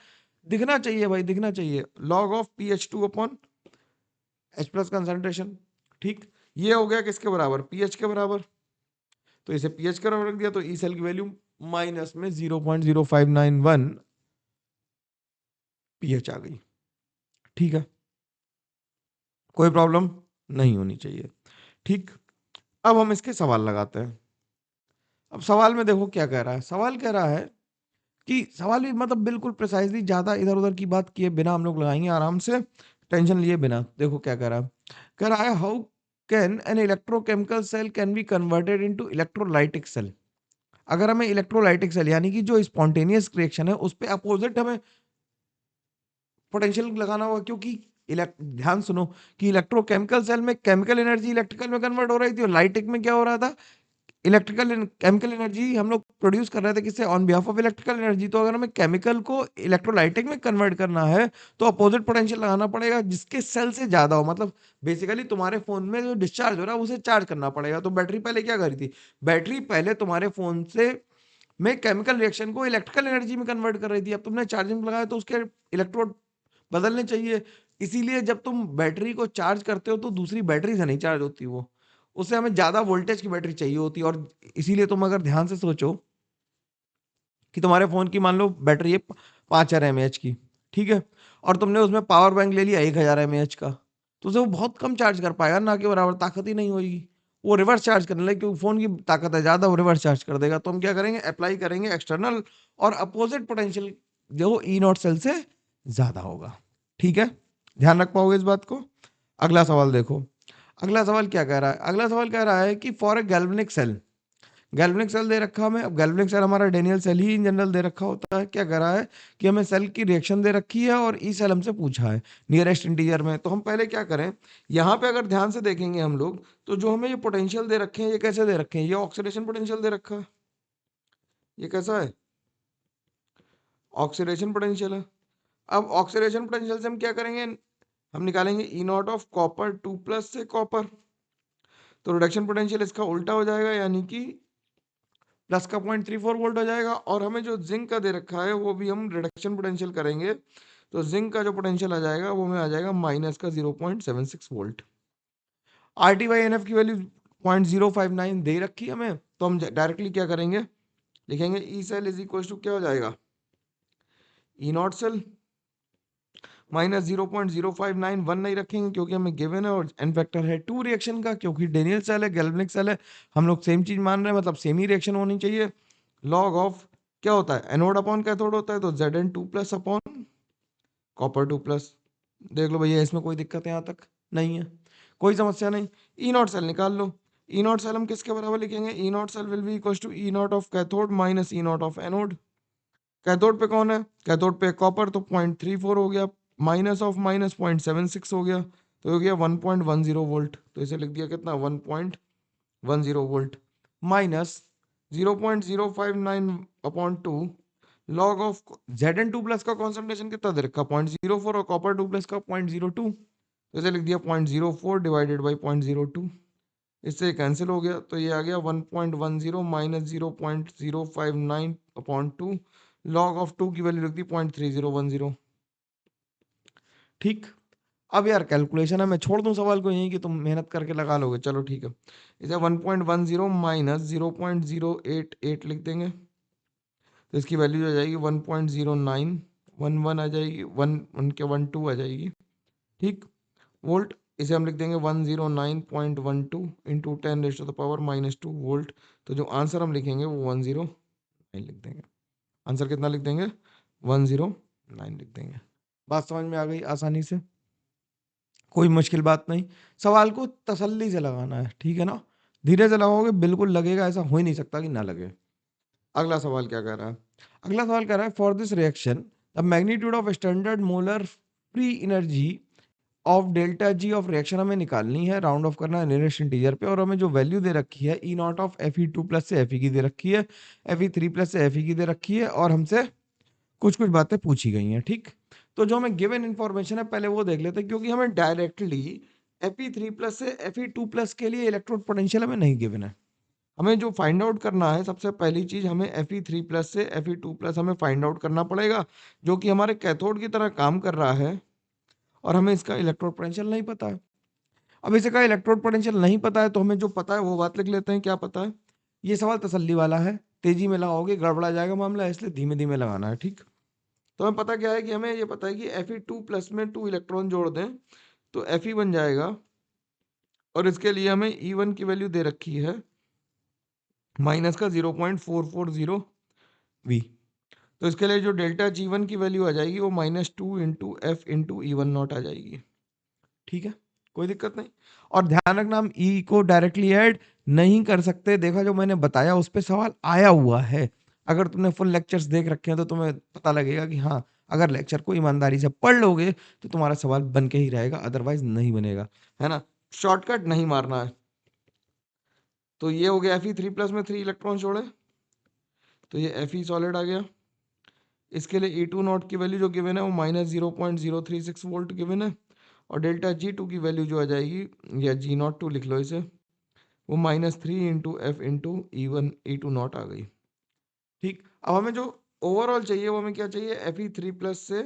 दिखना चाहिए भाई, दिखना चाहिए, log of PH2 upon H plus concentration. ठीक, ये हो गया किसके बराबर, पीएच के बराबर, तो इसे पीएच के बराबर रख दिया, तो ई सेल की वैल्यू माइनस में 0.0591 पीएच आ गई। ठीक है, कोई प्रॉब्लम नहीं होनी चाहिए। ठीक, अब हम इसके सवाल लगाते हैं। अब सवाल में देखो क्या कह रहा है, सवाल कह रहा है कि सवाल भी मतलब बिल्कुल प्रिसाइजली ज्यादा इधर उधर की बात किए बिना हम लोग लगाएंगे आराम से, टेंशन लिए बिना। देखो क्या कह रहा है, कह रहा है how can an electrochemical cell can be converted into electrolytic cell. अगर हमें इलेक्ट्रोलाइटिक सेल यानी कि जो स्पॉन्टेनियस रिएक्शन है उस पे अपोजिट हमें पोटेंशियल लगाना होगा, क्योंकि ध्यान सुनो कि इलेक्ट्रोकेमिकल सेल में केमिकल एनर्जी इलेक्ट्रिकल में कन्वर्ट हो रही थी, और लाइटिक में क्या हो रहा था, इलेक्ट्रिकल केमिकल एनर्जी हम लोग प्रोड्यूस कर रहे थे किससे, on behalf of electrical energy. तो अगर हमें केमिकल को इलेक्ट्रोलाइटिक में कन्वर्ट करना है तो अपोजिट पोटेंशियल लगाना पड़ेगा जिसके सेल से ज्यादा हो, मतलब बेसिकली तुम्हारे फोन में जो डिस्चार्ज हो रहा है उसे चार्ज करना पड़ेगा। तो बैटरी पहले क्या करी थी, बैटरी पहले तुम्हारे फोन से में केमिकल रिएक्शन को इलेक्ट्रिकल एनर्जी में कन्वर्ट कर रही थी, अब तुमने चार्जिंग लगाया तो उसके इलेक्ट्रोड बदलने चाहिए। इसीलिए जब तुम बैटरी को चार्ज करते हो तो दूसरी बैटरी से नहीं चार्ज होती, वो उससे हमें ज्यादा वोल्टेज की बैटरी चाहिए होती है। और इसीलिए तुम अगर ध्यान से सोचो कि तुम्हारे फोन की मान लो बैटरी है 5,000 mAh की, ठीक है, और तुमने उसमें पावर बैंक ले लिया 1,000 mAh का, तो उसे वो बहुत कम चार्ज कर पाएगा, ना के बराबर, ताकत ही नहीं होगी। वो रिवर्स चार्ज करने लगे, क्योंकि फोन की ताकत है ज्यादा, वो रिवर्स चार्ज कर देगा। तो हम क्या करेंगे, अप्लाई करेंगे एक्सटर्नल, और अपोजिट पोटेंशियल जो ई नॉट सेल से ज्यादा होगा। ठीक है, ध्यान रख पाओगे इस बात को। अगला सवाल देखो, अगला सवाल क्या कह रहा है, अगला सवाल कह रहा है कि for a galvanic cell, galvanic cell दे रखा हमें। अब गैल्वेनिक सेल हमारा डेनियल सेल ही इन जनरल दे रखा होता है। क्या कह रहा है कि हमें सेल की रिएक्शन दे रखी है और ई सेल हमसे पूछा है नियरेस्ट इंटीजर में। तो हम पहले क्या करें, यहाँ पे अगर ध्यान से देखेंगे हम लोग, तो जो हमें ये पोटेंशियल दे रखे हैं, ये कैसे दे रखे हैं, ये ऑक्सीडेशन पोटेंशियल दे रखा है। ये कैसा है, ऑक्सीडेशन पोटेंशियल है। अब ऑक्सीडेशन पोटेंशियल से हम क्या करेंगे, हम निकालेंगे ई नॉट ऑफ कॉपर 2+ से कॉपर। तो रिडक्शन पोटेंशियल इसका उल्टा हो जाएगा, यानी कि प्लस का 0.34 वोल्ट हो जाएगा। और हमें जो जिंक का दे रखा है वो भी हम रिडक्शन पोटेंशियल करेंगे, तो जिंक का जो पोटेंशियल आ जाएगा वो में आ जाएगा माइनस का 0.76 volt. R T by N F की वैल्यू 0.059 दे रखी है हमें, तो हम डायरेक्टली क्या करेंगे, लिखेंगे E cell is equal to क्या हो जाएगा, ई नॉट सेल माइनस 0.0591 नहीं रखेंगे क्योंकि हमें गिवन है, और एन फैक्टर है 2 रिएक्शन का, क्योंकि डेनियल सेल है, गैल्वेनिक सेल है, हम लोग सेम चीज मान रहे हैं, मतलब सेम ही रिएक्शन होनी चाहिए। लॉग ऑफ क्या होता है, एनोड अपॉन कैथोड होता है, तो Zn2+ अपॉन कॉपर 2+। देख लो भैया, इसमें कोई दिक्कत यहाँ तक नहीं है, कोई समस्या नहीं। ई नॉट सेल निकाल लो, ई नॉट सेल हम किसके बराबर लिखेंगे, E not cell will be equal to E not of cathode minus E not of anode. Cathode पे कौन है, कैथोड पे कॉपर, तो 0.34 हो गया, माइनस ऑफ माइनस 0.76 हो गया, तो हो गया 1.10 वोल्ट। तो इसे लिख दिया कितना, 1.10 volt, minus 0.059 upon 2 log of Zn2+ का कॉन्सेंट्रेशन कितना दे रखा, 0.04, और कॉपर 2+ का 0.02, तो इसे लिख दिया 0.04 डिवाइडेड बाई 0.02। इससे कैंसिल हो गया, तो ये आ गया 1.10 माइनस 0.059 अपॉन 2 लॉग ऑफ 2 की वैल्यू लिख दी 0.3010। ठीक, अब यार कैलकुलेशन है, मैं छोड़ दूं सवाल को यहीं कि तुम मेहनत करके लगा लोगे, चलो ठीक है। इसे 1.10 माइनस 0.088 लिख देंगे, तो इसकी वैल्यू आ जाएगी 1.0911 आ जाएगी, 1 1 आ जाएगी। ठीक, वोल्ट, इसे हम लिख देंगे 109.12 इंटू 10⁻⁻² वोल्ट। तो जो आंसर हम लिखेंगे वो 109 लिख देंगे, आंसर कितना लिख देंगे, 109 लिख देंगे। बात समझ में आ गई आसानी से, कोई मुश्किल बात नहीं। सवाल को तसल्ली से लगाना है, ठीक है ना, धीरे से लगाओगे बिल्कुल लगेगा, ऐसा हो ही नहीं सकता कि ना लगे। अगला सवाल क्या कह रहा है, अगला सवाल कह रहा है for this reaction the magnitude of standard molar free energy of delta G of reaction हमें निकालनी है, राउंड ऑफ करना है नियरेस्ट इंटीजर पे, और हमें जो वैल्यू दे रखी है ई नॉट ऑफ Fe2+ से Fe की दे रखी है, Fe3+ से Fe की दे रखी है, और हमसे कुछ कुछ बातें पूछी गई हैं। ठीक, तो जो हमें गिवन इंफॉर्मेशन है पहले वो देख लेते हैं, क्योंकि हमें डायरेक्टली Fe3+ से Fe2+ के लिए इलेक्ट्रोड पोटेंशियल हमें नहीं गिवन है। हमें जो फाइंड आउट करना है, सबसे पहली चीज हमें Fe3+ से Fe2+ हमें फाइंड आउट करना पड़ेगा, जो कि हमारे कैथोड की तरह काम कर रहा है, और हमें इसका इलेक्ट्रोड पोटेंशियल नहीं पता है। अब इसका इलेक्ट्रोड पोटेंशियल नहीं पता है, तो हमें जो पता है वो बात लिख लेते हैं, क्या पता है। ये सवाल तसल्ली वाला है, तेजी में लगाओगे गड़बड़ा जाएगा मामला, इसलिए धीमे धीमे लगाना है। ठीक, तो हमें पता क्या है, कि हमें ये पता है कि Fe2+ में 2 इलेक्ट्रॉन जोड़ दें तो Fe बन जाएगा, और इसके लिए हमें E1 की वैल्यू दे रखी है माइनस का 0.440 वी। तो इसके लिए जो डेल्टा G1 की वैल्यू आ जाएगी वो -2 into F into E1 naught आ जाएगी। ठीक है, कोई दिक्कत नहीं। और ध्यान रखना, हम ई को डायरेक्टली ऐड नहीं कर सकते, देखा जो मैंने बताया उस पर सवाल आया हुआ है। अगर तुमने फुल लेक्चर्स देख रखे हैं तो तुम्हें पता लगेगा कि हाँ, अगर लेक्चर को ईमानदारी से पढ़ लोगे तो तुम्हारा सवाल बन के ही रहेगा, अदरवाइज नहीं बनेगा, है ना, शॉर्टकट नहीं मारना है। तो ये हो गया Fe3+ में 3 इलेक्ट्रॉन जोड़े, तो ये Fe सॉलिड आ गया। इसके लिए E2 नॉट की वैल्यू जो गिवन है वो -0.036 वोल्ट गिवन है, और डेल्टा G2 की वैल्यू जो आ जाएगी, या G02 लिख लो इसे, वो -3 into F into E2 naught आ गई। ठीक, अब हमें जो ओवरऑल चाहिए वो हमें क्या चाहिए, Fe3+ से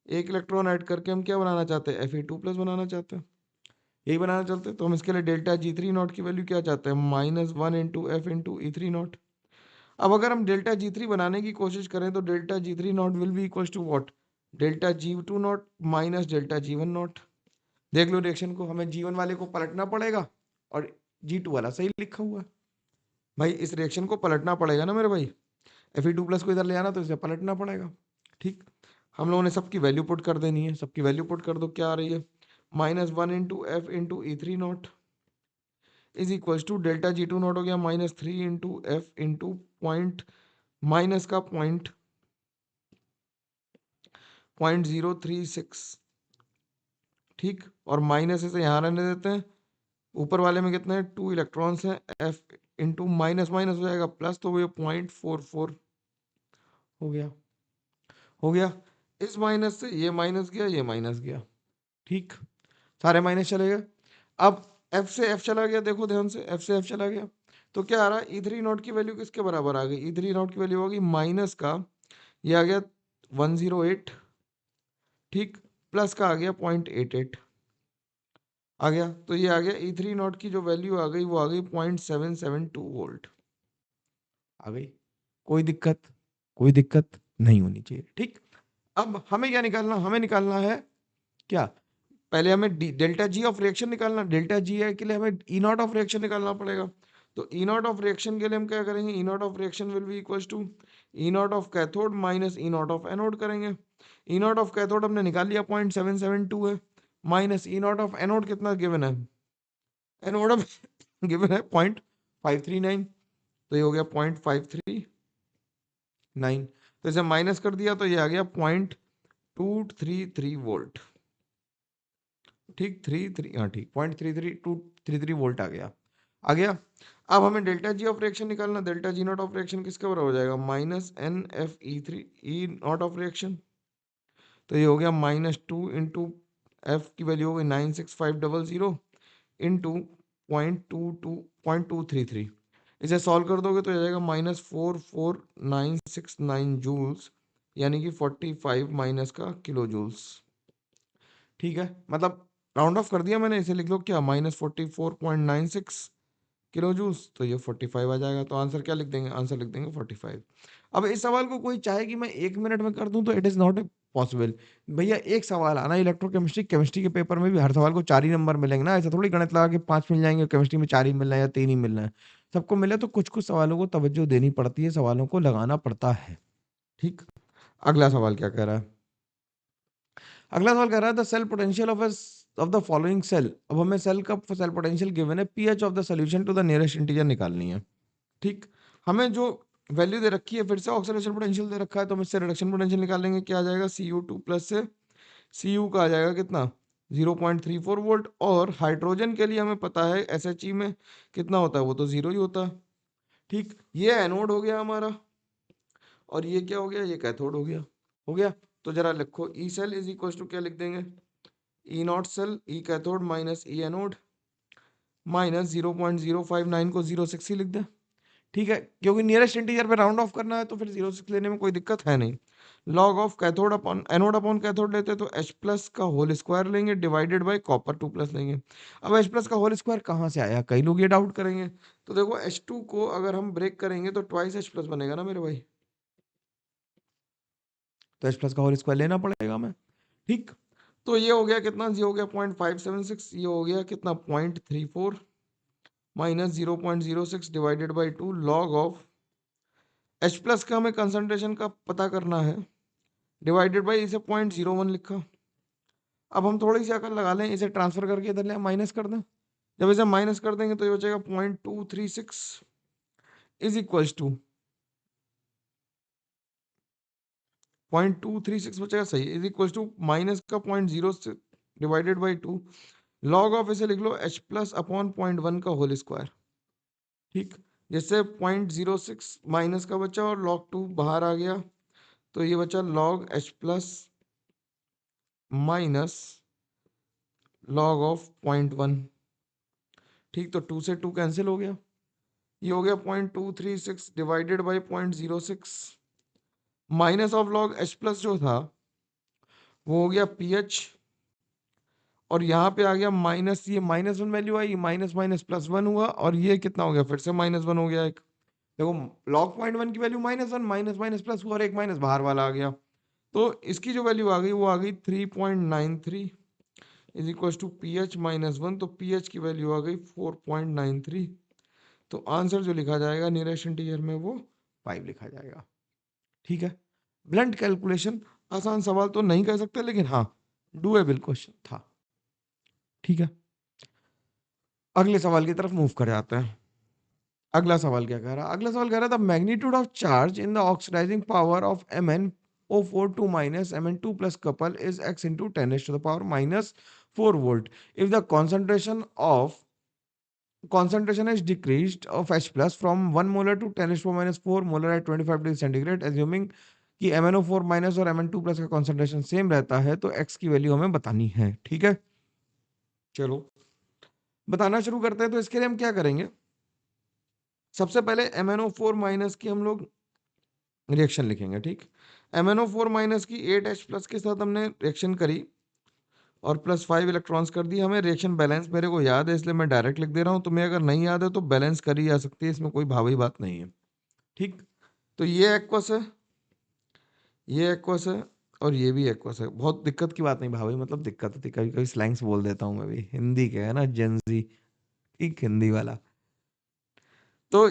एक इलेक्ट्रॉन ऐड करके हम क्या बनाना चाहते हैं, Fe2+ बनाना चाहते हैं, यही बनाना चाहते हैं। तो हम इसके लिए डेल्टा G3 नॉट की वैल्यू क्या चाहते हैं, -1 into F into E3 not. अब अगर हम डेल्टा G3 बनाने की कोशिश करें तो delta G3 naught will be equal to what, delta G2 naught minus delta G1 naught. देख लो रिएक्शन को, हमें G1 वाले को पलटना पड़ेगा और G2 वाला सही लिखा हुआ है भाई। इस रिएक्शन को पलटना पड़ेगा ना मेरे भाई, Fe2+ को इधर ले आना तो इसे पलटना पड़ेगा। ठीक, हम लोगों ने सबकी वैल्यू पुट कर देनी है, सबकी वैल्यू पुट कर दो, क्या आ रही है -1 into F into E3 naught is equal to delta G2 naught हो गया -3 into F into point minus का 0.036। ठीक, और माइनस इसे यहाँ रहने देते हैं, ऊपर वाले में कितने हैं 2 इलेक्ट्रॉन्स हैं, एफ इंटू माइनस माइनस हो जाएगा प्लस, तो वो 0.44 हो गया। हो गया, इस माइनस से ये माइनस गया, ये माइनस गया। ठीक, सारे माइनस चले गए। अब एफ से एफ चला गया, देखो ध्यान से, एफ से एफ चला गया तो क्या आ रहा है E3 नॉट की वैल्यू किसके बराबर आ गई, E3 नॉट की वैल्यू होगी माइनस का, ये आ गया 108। ठीक, प्लस का आ गया 0.88 आ गया, तो ये आ गया E3 नॉट की जो वैल्यू आ गई वो आ गई 0.772 वोल्ट आ गई। कोई दिक्कत, कोई दिक्कत नहीं होनी चाहिए। ठीक, अब हमें क्या निकालना, हमें निकालना है क्या, पहले हमें डेल्टा जी ऑफ रिएक्शन निकालना, डेल्टा जी है के लिए हमें ई नॉट ऑफ रिएक्शन निकालना पड़ेगा। तो ई नॉट ऑफ रिएक्शन के लिए हम क्या करेंगे, E not of reaction will be equal to E not of cathode minus E not of anode करेंगे। ई नॉट ऑफ कैथोड हमने निकाल लिया 0.772 है, minus E not of anode कितना गिवन है, एनोड गिवन है 0.539, तो ये हो गया 0.539, तो इसे माइनस कर दिया तो ये आ गया 0.233 वोल्ट। ठीक, 33, हाँ ठीक, 0.33233 वोल्ट आ गया, आ गया। अब हमें डेल्टा जी ऑफ रिएक्शन निकालना, delta G not of reaction किसके बराबर हो जाएगा -NFE3 E not of reaction, तो ये हो गया -2 इंटू एफ की वैल्यू हो गई 96500 इंटू 0.233, इसे सॉल्व कर दोगे तो आ जाएगा -44969 जूल्स, यानी कि 45 माइनस का किलो जूल्स। ठीक है, मतलब राउंड ऑफ कर दिया मैंने, इसे लिख लो क्या -44.96 किलो जूल्स, तो ये 45 आ जाएगा। तो आंसर क्या लिख देंगे, आंसर लिख देंगे 45। अब इस सवाल को कोई चाहे कि मैं 1 मिनट में कर दूं तो इट इज नॉट पॉसिबल। भैया एक सवाल आना इलेक्ट्रोकेमिस्ट्री, केमिस्ट्री के पेपर में भी हर सवाल को 4 ही नंबर मिलेंगे ना, ऐसा थोड़ी गणित लगा के 5 मिल जाएंगे, केमिस्ट्री में 4 ही मिलना है या 3 ही मिलना है। सबको मिले तो कुछ कुछ सवालों को तवज्जो देनी पड़ती है, सवालों को लगाना पड़ता है। ठीक, अगला सवाल क्या कह रहा है, अगला सवाल कह रहा है the cell potential of the following cell. अब हमें सेल का सेल पोटेंशियल गिवन है, pH of the solution to the nearest integer निकालनी है। ठीक, हमें जो वैल्यू दे रखी है, फिर से ऑक्सीडेशन पोटेंशियल दे रखा है, तो हम इससे रिडक्शन पोटेंशियल निकालेंगे, क्या आ जाएगा Cu2 प्लस से Cu का आ जाएगा कितना 0.34 वोल्ट, और हाइड्रोजन के लिए हमें पता है SHE में कितना होता है, वो तो 0 ही होता है। ठीक, ये एनोड हो गया हमारा, और ये क्या हो गया, ये कैथोड हो गया। हो गया, तो जरा लिखो E cell is equal to क्या लिख देंगे, E not cell E cathode minus E anode minus 0.059 को 0.6 ही लिख दें। ठीक है, क्योंकि नियरेस्ट इंटीजर पे राउंड ऑफ करना है तो फिर 0.6 लेने में कोई दिक्कत है नहीं। Log of cathode upon anode upon cathode लेते तो H प्लस का होल स्क्वायर लेंगे डिवाइडेड बाय कॉपर 2 प्लस लेंगे। अब H प्लस का होल स्क्वायर कहाँ से आया, कई लोग ये डाउट करेंगे। तो देखो H2 को अगर हम ब्रेक करेंगे तो ट्वाइस H प्लस बनेगा ना मेरे भाई, तो H प्लस का होल स्क्वायर लेना पड़ेगा हमें। ठीक, तो ये हो गया कितना, ये हो गया 0.576, ये हो गया कितना 0.34 minus 0.06 divided by 2 log of H plus का हमें कंसंट्रेशन का पता करना है, डिवाइडेड बाई इसे 0.01 लिखा। अब हम थोड़ी सी अकल लगा लें, इसे ट्रांसफर करके इधर ले माइनस कर दें, जब इसे माइनस कर देंगे तो ये बचेगा 0.236 इज इक्वल टू 0.236 बचेगा सही, इज इक्वल टू माइनस का 0.06 डिवाइडेड बाई 2 लॉग ऑफ इसे लिख लो H प्लस अपॉन 0.1 का होल स्क्वायर। ठीक, जिससे 0.06 माइनस का बचा और log 2 बाहर आ गया, तो ये बचा log H plus minus log of 0.1। ठीक, तो 2 से 2 कैंसिल हो गया, ये हो गया 0.236 divided by 0.06 minus of log H plus जो था वो हो गया PH, और यहाँ पे आ गया माइनस, ये -1 वैल्यू आई, माइनस माइनस +1 हुआ, और ये कितना हो गया फिर से -1 हो गया एक। देखो log 0.1 की वैल्यू -1 माइनस माइनस प्लस हुआ और एक माइनस बाहर वाला आ गया, तो इसकी जो वैल्यू आ गई वो आ गई 3.93 is equal to P H minus 1, तो पी एच की वैल्यू आ गई 4.93। तो आंसर जो लिखा जाएगा नियरेस्ट इंटीजर में वो 5 लिखा जाएगा। ठीक है, ब्लंट कैलकुलेशन, आसान सवाल तो नहीं कह सकते, लेकिन हाँ डूएबल क्वेश्चन था। ठीक है, अगले सवाल की तरफ मूव कर जाते हैं। अगला सवाल क्या कह रहा है? अगला सवाल कह रहा था magnitude of charge in the oxidizing power of MnO4 minus Mn2 plus couple is x into 10 raised to the power minus 4 volt. If the concentration is decreased of H plus from 1 molar to 10 raised to minus 4 molar at 25 degree centigrade, assuming कि MnO4 minus और Mn2 plus का concentration same रहता है, तो x की value हमें बतानी है। ठीक है, चलो बताना शुरू करते हैं। तो इसके लिए हम क्या करेंगे, सबसे पहले MnO4 माइनस की हम लोग रिएक्शन लिखेंगे। ठीक, MnO4 माइनस की 8H प्लस के साथ हमने रिएक्शन करी और प्लस 5 इलेक्ट्रॉन्स कर दिए। हमें रिएक्शन बैलेंस मेरे को याद है, इसलिए मैं डायरेक्ट लिख दे रहा हूँ। तुम्हें अगर नहीं याद है तो बैलेंस करी जा सकती है, इसमें कोई भावी बात नहीं है। ठीक, तो ये एक्वस है, ये एक्वस है और ये भी एक्वस है। बहुत दिक्कत की बात नहीं भावी, मतलब दिक्कत होती, कभी कभी स्लैंग्स बोल देता हूँ मैं भी, हिंदी के है ना, जेंजी, ठीक, हिंदी वाला। तो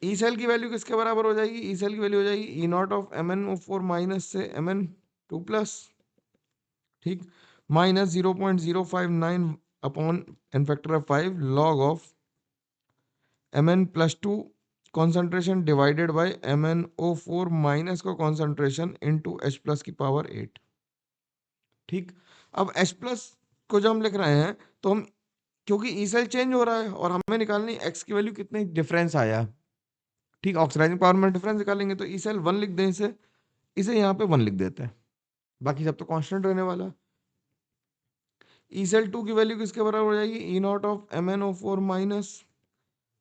ई सेल की वैल्यू किसके बराबर हो जाएगी? ई सेल की वैल्यू हो जाएगी E not of MnO4 minus से Mn2 प्लस, ठीक, minus 0.059 upon N factor of 5 log of Mn plus 2 concentration divided by MnO4 minus का कॉन्सेंट्रेशन इनटू H प्लस की पावर 8। ठीक, अब H प्लस को जब हम लिख रहे हैं तो हम, क्योंकि ई सेल चेंज हो रहा है और हमें निकालनी x की वैल्यू कितनी डिफरेंस आया, ठीक, ऑक्सीडाइजिंग पावर में डिफरेंस निकालेंगे। तो ई सेल 1 लिख दें, इसे इसे यहाँ पे 1 लिख देते हैं, बाकी सब तो कांस्टेंट रहने वाला है। ई सेल 2 की वैल्यू किसके बराबर हो जाएगी? E not of MnO4 minus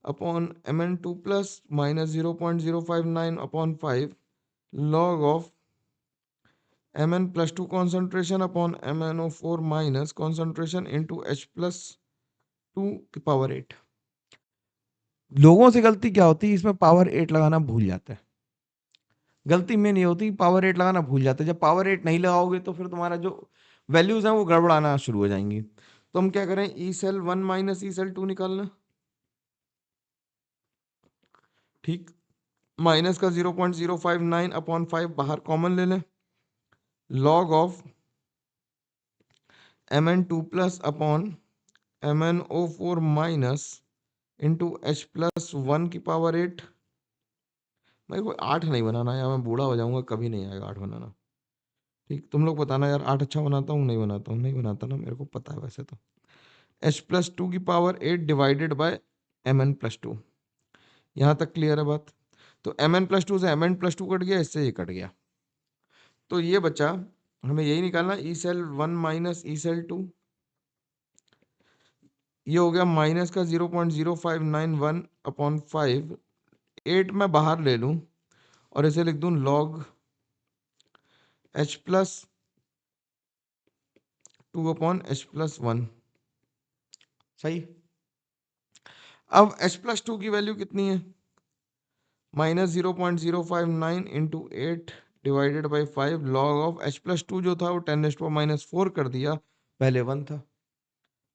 upon Mn2 plus minus 0.059 upon 5 log of Mn plus 2 concentration upon MnO4 minus concentration into H plus 2 की पावर 8। लोगों से गलती क्या होती है, इसमें पावर 8 लगाना भूल जाते हैं। गलती में नहीं होती, पावर 8 लगाना भूल जाते हैं। जब पावर 8 नहीं लगाओगे तो फिर तुम्हारा जो वैल्यूज हैं वो गड़बड़ाना शुरू हो जाएंगी। तो हम क्या करें, E cell 1 minus E cell 2 निकालना, ठीक, माइनस का 0.059 अपॉन 5 बाहर कॉमन ले लें, log of Mn2 plus upon MnO4 minus into H plus 1 की पावर 8। मेरे को 8 नहीं बनाना यार, मैं बूढ़ा हो जाऊंगा, कभी नहीं आएगा 8 बनाना। ठीक, तुम लोग बताना यार 8 अच्छा बनाता हूँ नहीं बनाता हूँ, नहीं बनाता ना, मेरे को पता है वैसे तो। H प्लस 2 की power 8 divided by Mn plus 2, यहाँ तक क्लियर है बात? तो Mn प्लस 2 से Mn प्लस 2 कट गया, इससे ये कट गया, तो ये बचा, हमें यही निकालना, E cell 1 minus E cell 2, ये हो गया माइनस का 0.0591 अपॉन 5, 8 मैं बाहर ले लूं और इसे लिख दूं log H plus 2 upon H plus 1। सही, अब H प्लस 2 की वैल्यू कितनी है? Minus 0.059 into 8 divided by 5 log of H plus 2 जो था वो 10⁻⁻4 कर दिया, पहले 1 था,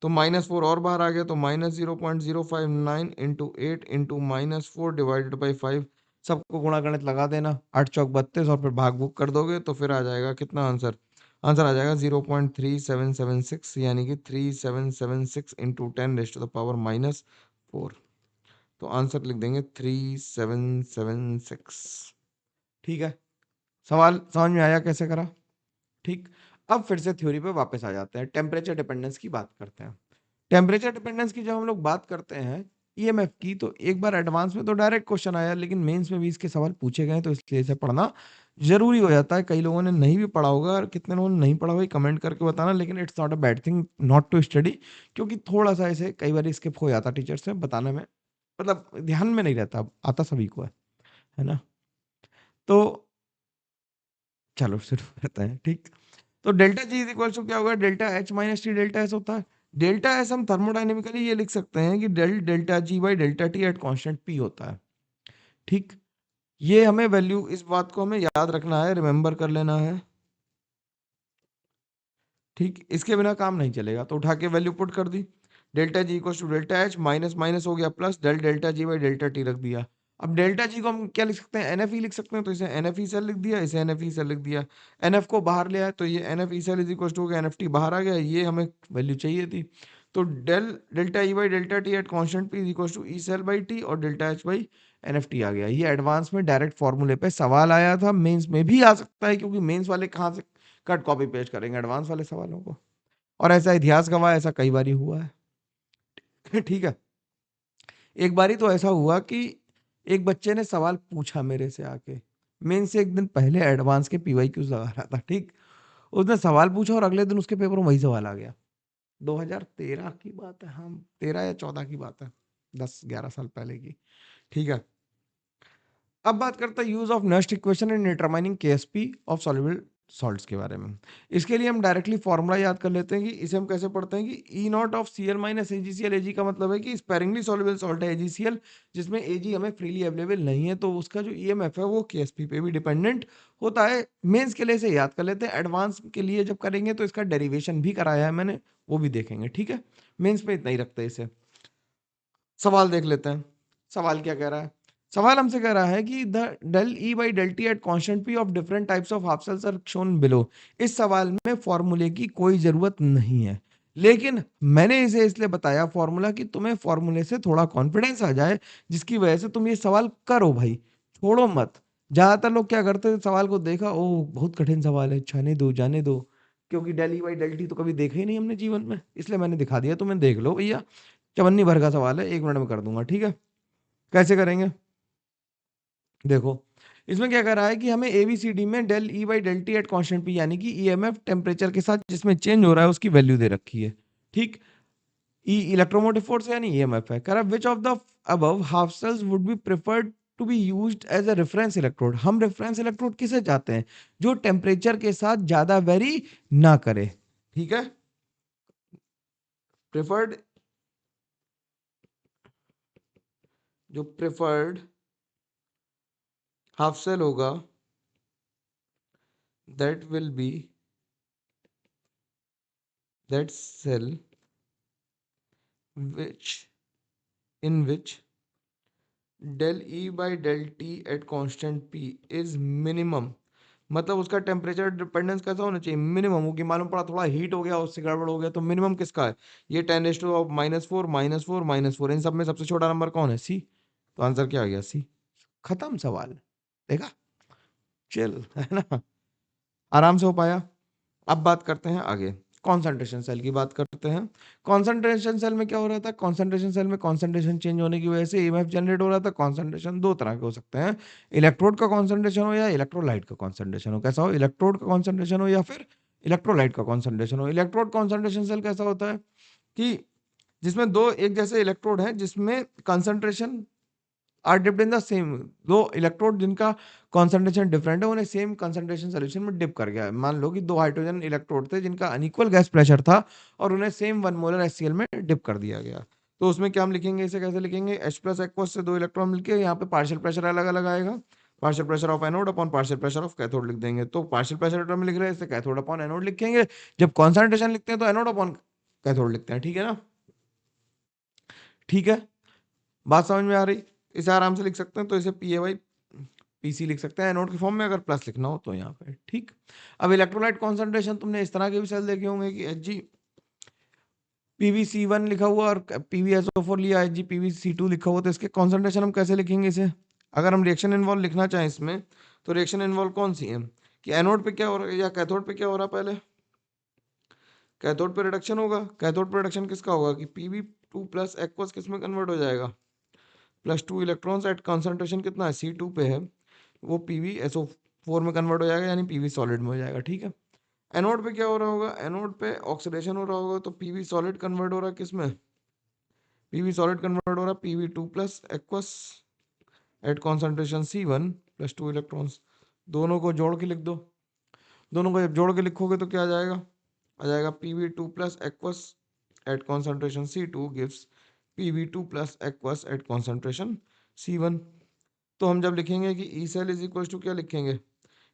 तो -4 और बाहर आ गया, तो minus 0.059 into 8 into -4 divided by 5, सबको गुणा गणित लगा देना, 8 चौक 32 और फिर भाग भूग कर दोगे तो फिर आ जाएगा कितना आंसर? आंसर आ जाएगा 0.3776, यानी कि 3776 इंटू 10⁻⁻4। तो आंसर लिख देंगे 3776। ठीक है, सवाल समझ में आया कैसे करा? ठीक, अब फिर से थ्योरी पे वापस आ जाते हैं, टेम्परेचर डिपेंडेंस की बात करते हैं। टेम्परेचर डिपेंडेंस की जब हम लोग बात करते हैं ईएमएफ की, तो एक बार एडवांस में तो डायरेक्ट क्वेश्चन आया, लेकिन मेंस में भी इसके सवाल पूछे गए, तो इसलिए इसे पढ़ना जरूरी हो जाता है। कई लोगों ने नहीं भी पढ़ा होगा, और कितने लोगों ने नहीं पढ़ा होगा कमेंट करके बताना, लेकिन it's not a bad thing not to study, क्योंकि थोड़ा सा ऐसे कई बार स्किप हो जाता टीचर से बताने में, मतलब ध्यान में नहीं रहता, आता सभी को है ना। तो चलो शुरू करते हैं। ठीक, तो delta G is equal to क्या होगा? Delta H minus T delta S होता है। डेल्टा एस हम थर्मोडाइनमिकली ये लिख सकते हैं कि del delta G by delta T at constant P होता है। ठीक, ये हमें वैल्यू, इस बात को हमें याद रखना है, रिमेंबर कर लेना है। ठीक, इसके बिना काम नहीं चलेगा। तो उठा के वैल्यू पुट कर दी, delta G equal to delta H, minus minus हो गया plus, del delta G by delta T रख दिया। अब डेल्टा जी को हम क्या लिख सकते हैं, एन एफ ई लिख सकते हैं, तो इसे एन एफ ई सेल लिख दिया, इसे एन एफ ई सेल लिख दिया। एन एफ को बाहर ले आया तो ये n F E cell is equal to n F T बाहर आ गया, ये हमें वैल्यू चाहिए थी। तो del delta E by delta T at constant P is equal to E cell by T और delta H by N F T आ गया। ये एडवांस में डायरेक्ट फॉर्मूले पे सवाल आया था, मेंस में भी आ सकता है, क्योंकि मेंस वाले कहाँ से कट कॉपी पेस्ट करेंगे एडवांस वाले सवालों को। और ऐसा इतिहास गवाह, ऐसा कई बार हुआ है। ठीक है, एक बारी तो ऐसा हुआ कि एक बच्चे ने सवाल पूछा मेरे से आके, मेन से एक दिन पहले एडवांस के पीवाई क्यूज लगा रहा था, ठीक। उसने सवाल पूछा और अगले दिन उसके पेपर में वही सवाल आ गया। 2013 की बात है, हाँ 13 या 14 की बात है, 10-11 साल पहले की। ठीक है, अब बात करते हैं use of nest equation in determining Ksp of soluble salts के बारे में। इसके लिए हम डायरेक्टली फॉर्मूला याद कर लेते हैं कि इसे हम कैसे पढ़ते हैं कि E not of C L minus AGCL, AG का मतलब है कि स्पेरिंगली सॉल्युबल सॉल्ट है एजीसीएल, जिसमें एजी हमें फ्रीली अवेलेबल नहीं है, तो उसका जो ईएमएफ है वो केएसपी पे भी डिपेंडेंट होता है। मेंस के लिए इसे याद कर लेते हैं, एडवांस के लिए जब करेंगे तो इसका डेरिवेशन भी कराया है मैंने, वो भी देखेंगे। ठीक है, मेंस में इतना ही रखते हैं इसे। सवाल देख लेते हैं, सवाल क्या कह रहा है। सवाल हमसे कह रहा है कि the del E by del T at constant P of different types of half cells are shown below. इस सवाल में फॉर्मूले की कोई जरूरत नहीं है, लेकिन मैंने इसे इसलिए बताया फॉर्मूला कि तुम्हें फॉर्मूले से थोड़ा कॉन्फिडेंस आ जाए, जिसकी वजह से तुम ये सवाल करो भाई, छोड़ो मत। ज्यादातर लोग क्या करते हैं, सवाल को देखा, ओह बहुत कठिन सवाल है, जाने दो जाने दो, क्योंकि del E by del T तो कभी देखा ही नहीं हमने जीवन में, इसलिए मैंने दिखा दिया, तुम्हें देख लो भैया, चवन्नी भर का सवाल है, 1 मिनट में कर दूंगा। ठीक है, कैसे करेंगे देखो। इसमें क्या कर रहा है कि हमें एबीसीडी में del E by del T at constant P, यानी कि ईएमएफ टेम्परेचर के साथ जिसमें चेंज हो रहा है उसकी वैल्यू दे रखी है। ठीक, ई इलेक्ट्रोमोटिव फोर्स यानी ईएमएफ है। कह रहा which of the above half cells would be preferred to be used as a reference electrode. हम रेफरेंस इलेक्ट्रोड किसे चाहते हैं, जो टेम्परेचर के साथ ज्यादा वेरी ना करे। ठीक है, प्रेफर्ड, जो प्रेफर्ड हाफ सेल होगा, that will be that cell which in which del E by del T at constant P is minimum। मतलब उसका टेम्परेचर डिपेंडेंस कैसा होना चाहिए, मिनिमम हो, कि मालूम पड़ा थोड़ा हीट हो गया उससे गड़बड़ हो गया, तो मिनिमम किसका है, ये 10⁻⁻⁴ -4 इन सब में सबसे छोटा नंबर कौन है, सी। तो आंसर क्या आ गया, सी। खत्म सवाल, देखा, चिल है ना, आराम से हो पाया। अब बात करते हैं आगे, कॉन्सेंट्रेशन सेल की बात करते हैं। कॉन्सेंट्रेशन सेल में क्या हो रहा था, कॉन्सेंट्रेशन सेल में कॉन्सेंट्रेशन चेंज होने की वजह से ईएमएफ जनरेट हो रहा था। कॉन्सेंट्रेशन दो तरह के हो सकते हैं, इलेक्ट्रोड का कॉन्सेंट्रेशन हो या इलेक्ट्रोलाइट का कॉन्सेंट्रेशन हो। कैसा हो, इलेक्ट्रोड का कॉन्सेंट्रेशन हो या फिर इलेक्ट्रोलाइट का कॉन्सेंट्रेशन हो। इलेक्ट्रोड कॉन्सेंट्रेशन सेल कैसा होता है कि जिसमें दो एक जैसे इलेक्ट्रोड हैं, जिसमें concentration are dipped in the same, दो इलेक्ट्रोड जिनका कॉन्सेंट्रेशन डिफरेंट है, उन्हें सेम कंसंट्रेशन सोल्यूशन में डिप कर गया है। मान लो कि दो हाइड्रोजन इलेक्ट्रोड थे जिनका अनइक्वल गैस प्रेशर था, और उन्हें सेम 1 मोलर HCl में डिप कर दिया गया। तो उसमें क्या हम लिखेंगे, इसे कैसे लिखेंगे, H प्लस एक्वस से दो इलेक्ट्रॉन मिलके यहाँ पे पार्शियल प्रेशर अलग अलग आएगा, partial pressure of anode upon partial pressure of cathode लिख देंगे। तो पार्शियल प्रेशर में लिख रहे हैं, इसे कैथोड अपॉन एनोड लिखेंगे। जब कॉन्सेंट्रेशन लिखते हैं तो एनोड अपॉन कैथोड लिखते हैं। ठीक है ना, ठीक है, बात समझ में आ रही। इसे आराम से लिख सकते हैं, तो इसे P A by P C लिख सकते हैं एनोड के फॉर्म में, अगर प्लस लिखना हो तो यहाँ पे। ठीक, अब इलेक्ट्रोलाइट कॉन्सेंट्रेशन तुमने इस तरह के भी सेल देखे होंगे कि एच जी PbC1 लिखा हुआ और PbSO4 लिया, एच जी PbC2 लिखा हुआ, तो इसके कॉन्सेंट्रेशन हम कैसे लिखेंगे इसे। अगर हम रिएक्शन इन्वॉल्व लिखना चाहें इसमें, तो रिएक्शन इन्वॉल्व कौन सी है, कि एनोड पे क्या हो रहा है या कैथोड पे क्या हो रहा है, पहले कैथोड पे रिडक्शन होगा। कैथोड पे रिडक्शन किसका होगा कि Pb2 प्लस एक्वस किस में कन्वर्ट हो जाएगा, +2 इलेक्ट्रॉन्स एट कंसंट्रेशन कितना है, C2 पे है, वो PbSO4 में कन्वर्ट हो जाएगा, यानी Pb सॉलिड में हो जाएगा। ठीक है, एनोड पे क्या हो रहा होगा, एनोड पे ऑक्सीडेशन हो रहा होगा, तो Pb सॉलिड कन्वर्ट हो रहा है किस में, Pb सॉलिड कन्वर्ट हो रहा है Pb2 plus aqueous at concentration C1 +2 electrons. दोनों को जोड़ के लिख दो, दोनों को जब जोड़ के लिखोगे तो क्या आ जाएगा Pb2 plus aqueous at concentration C2 gives Pb2 plus aqueous at concentration C1। तो हम जब लिखेंगे कि E cell is equal to क्या लिखेंगे,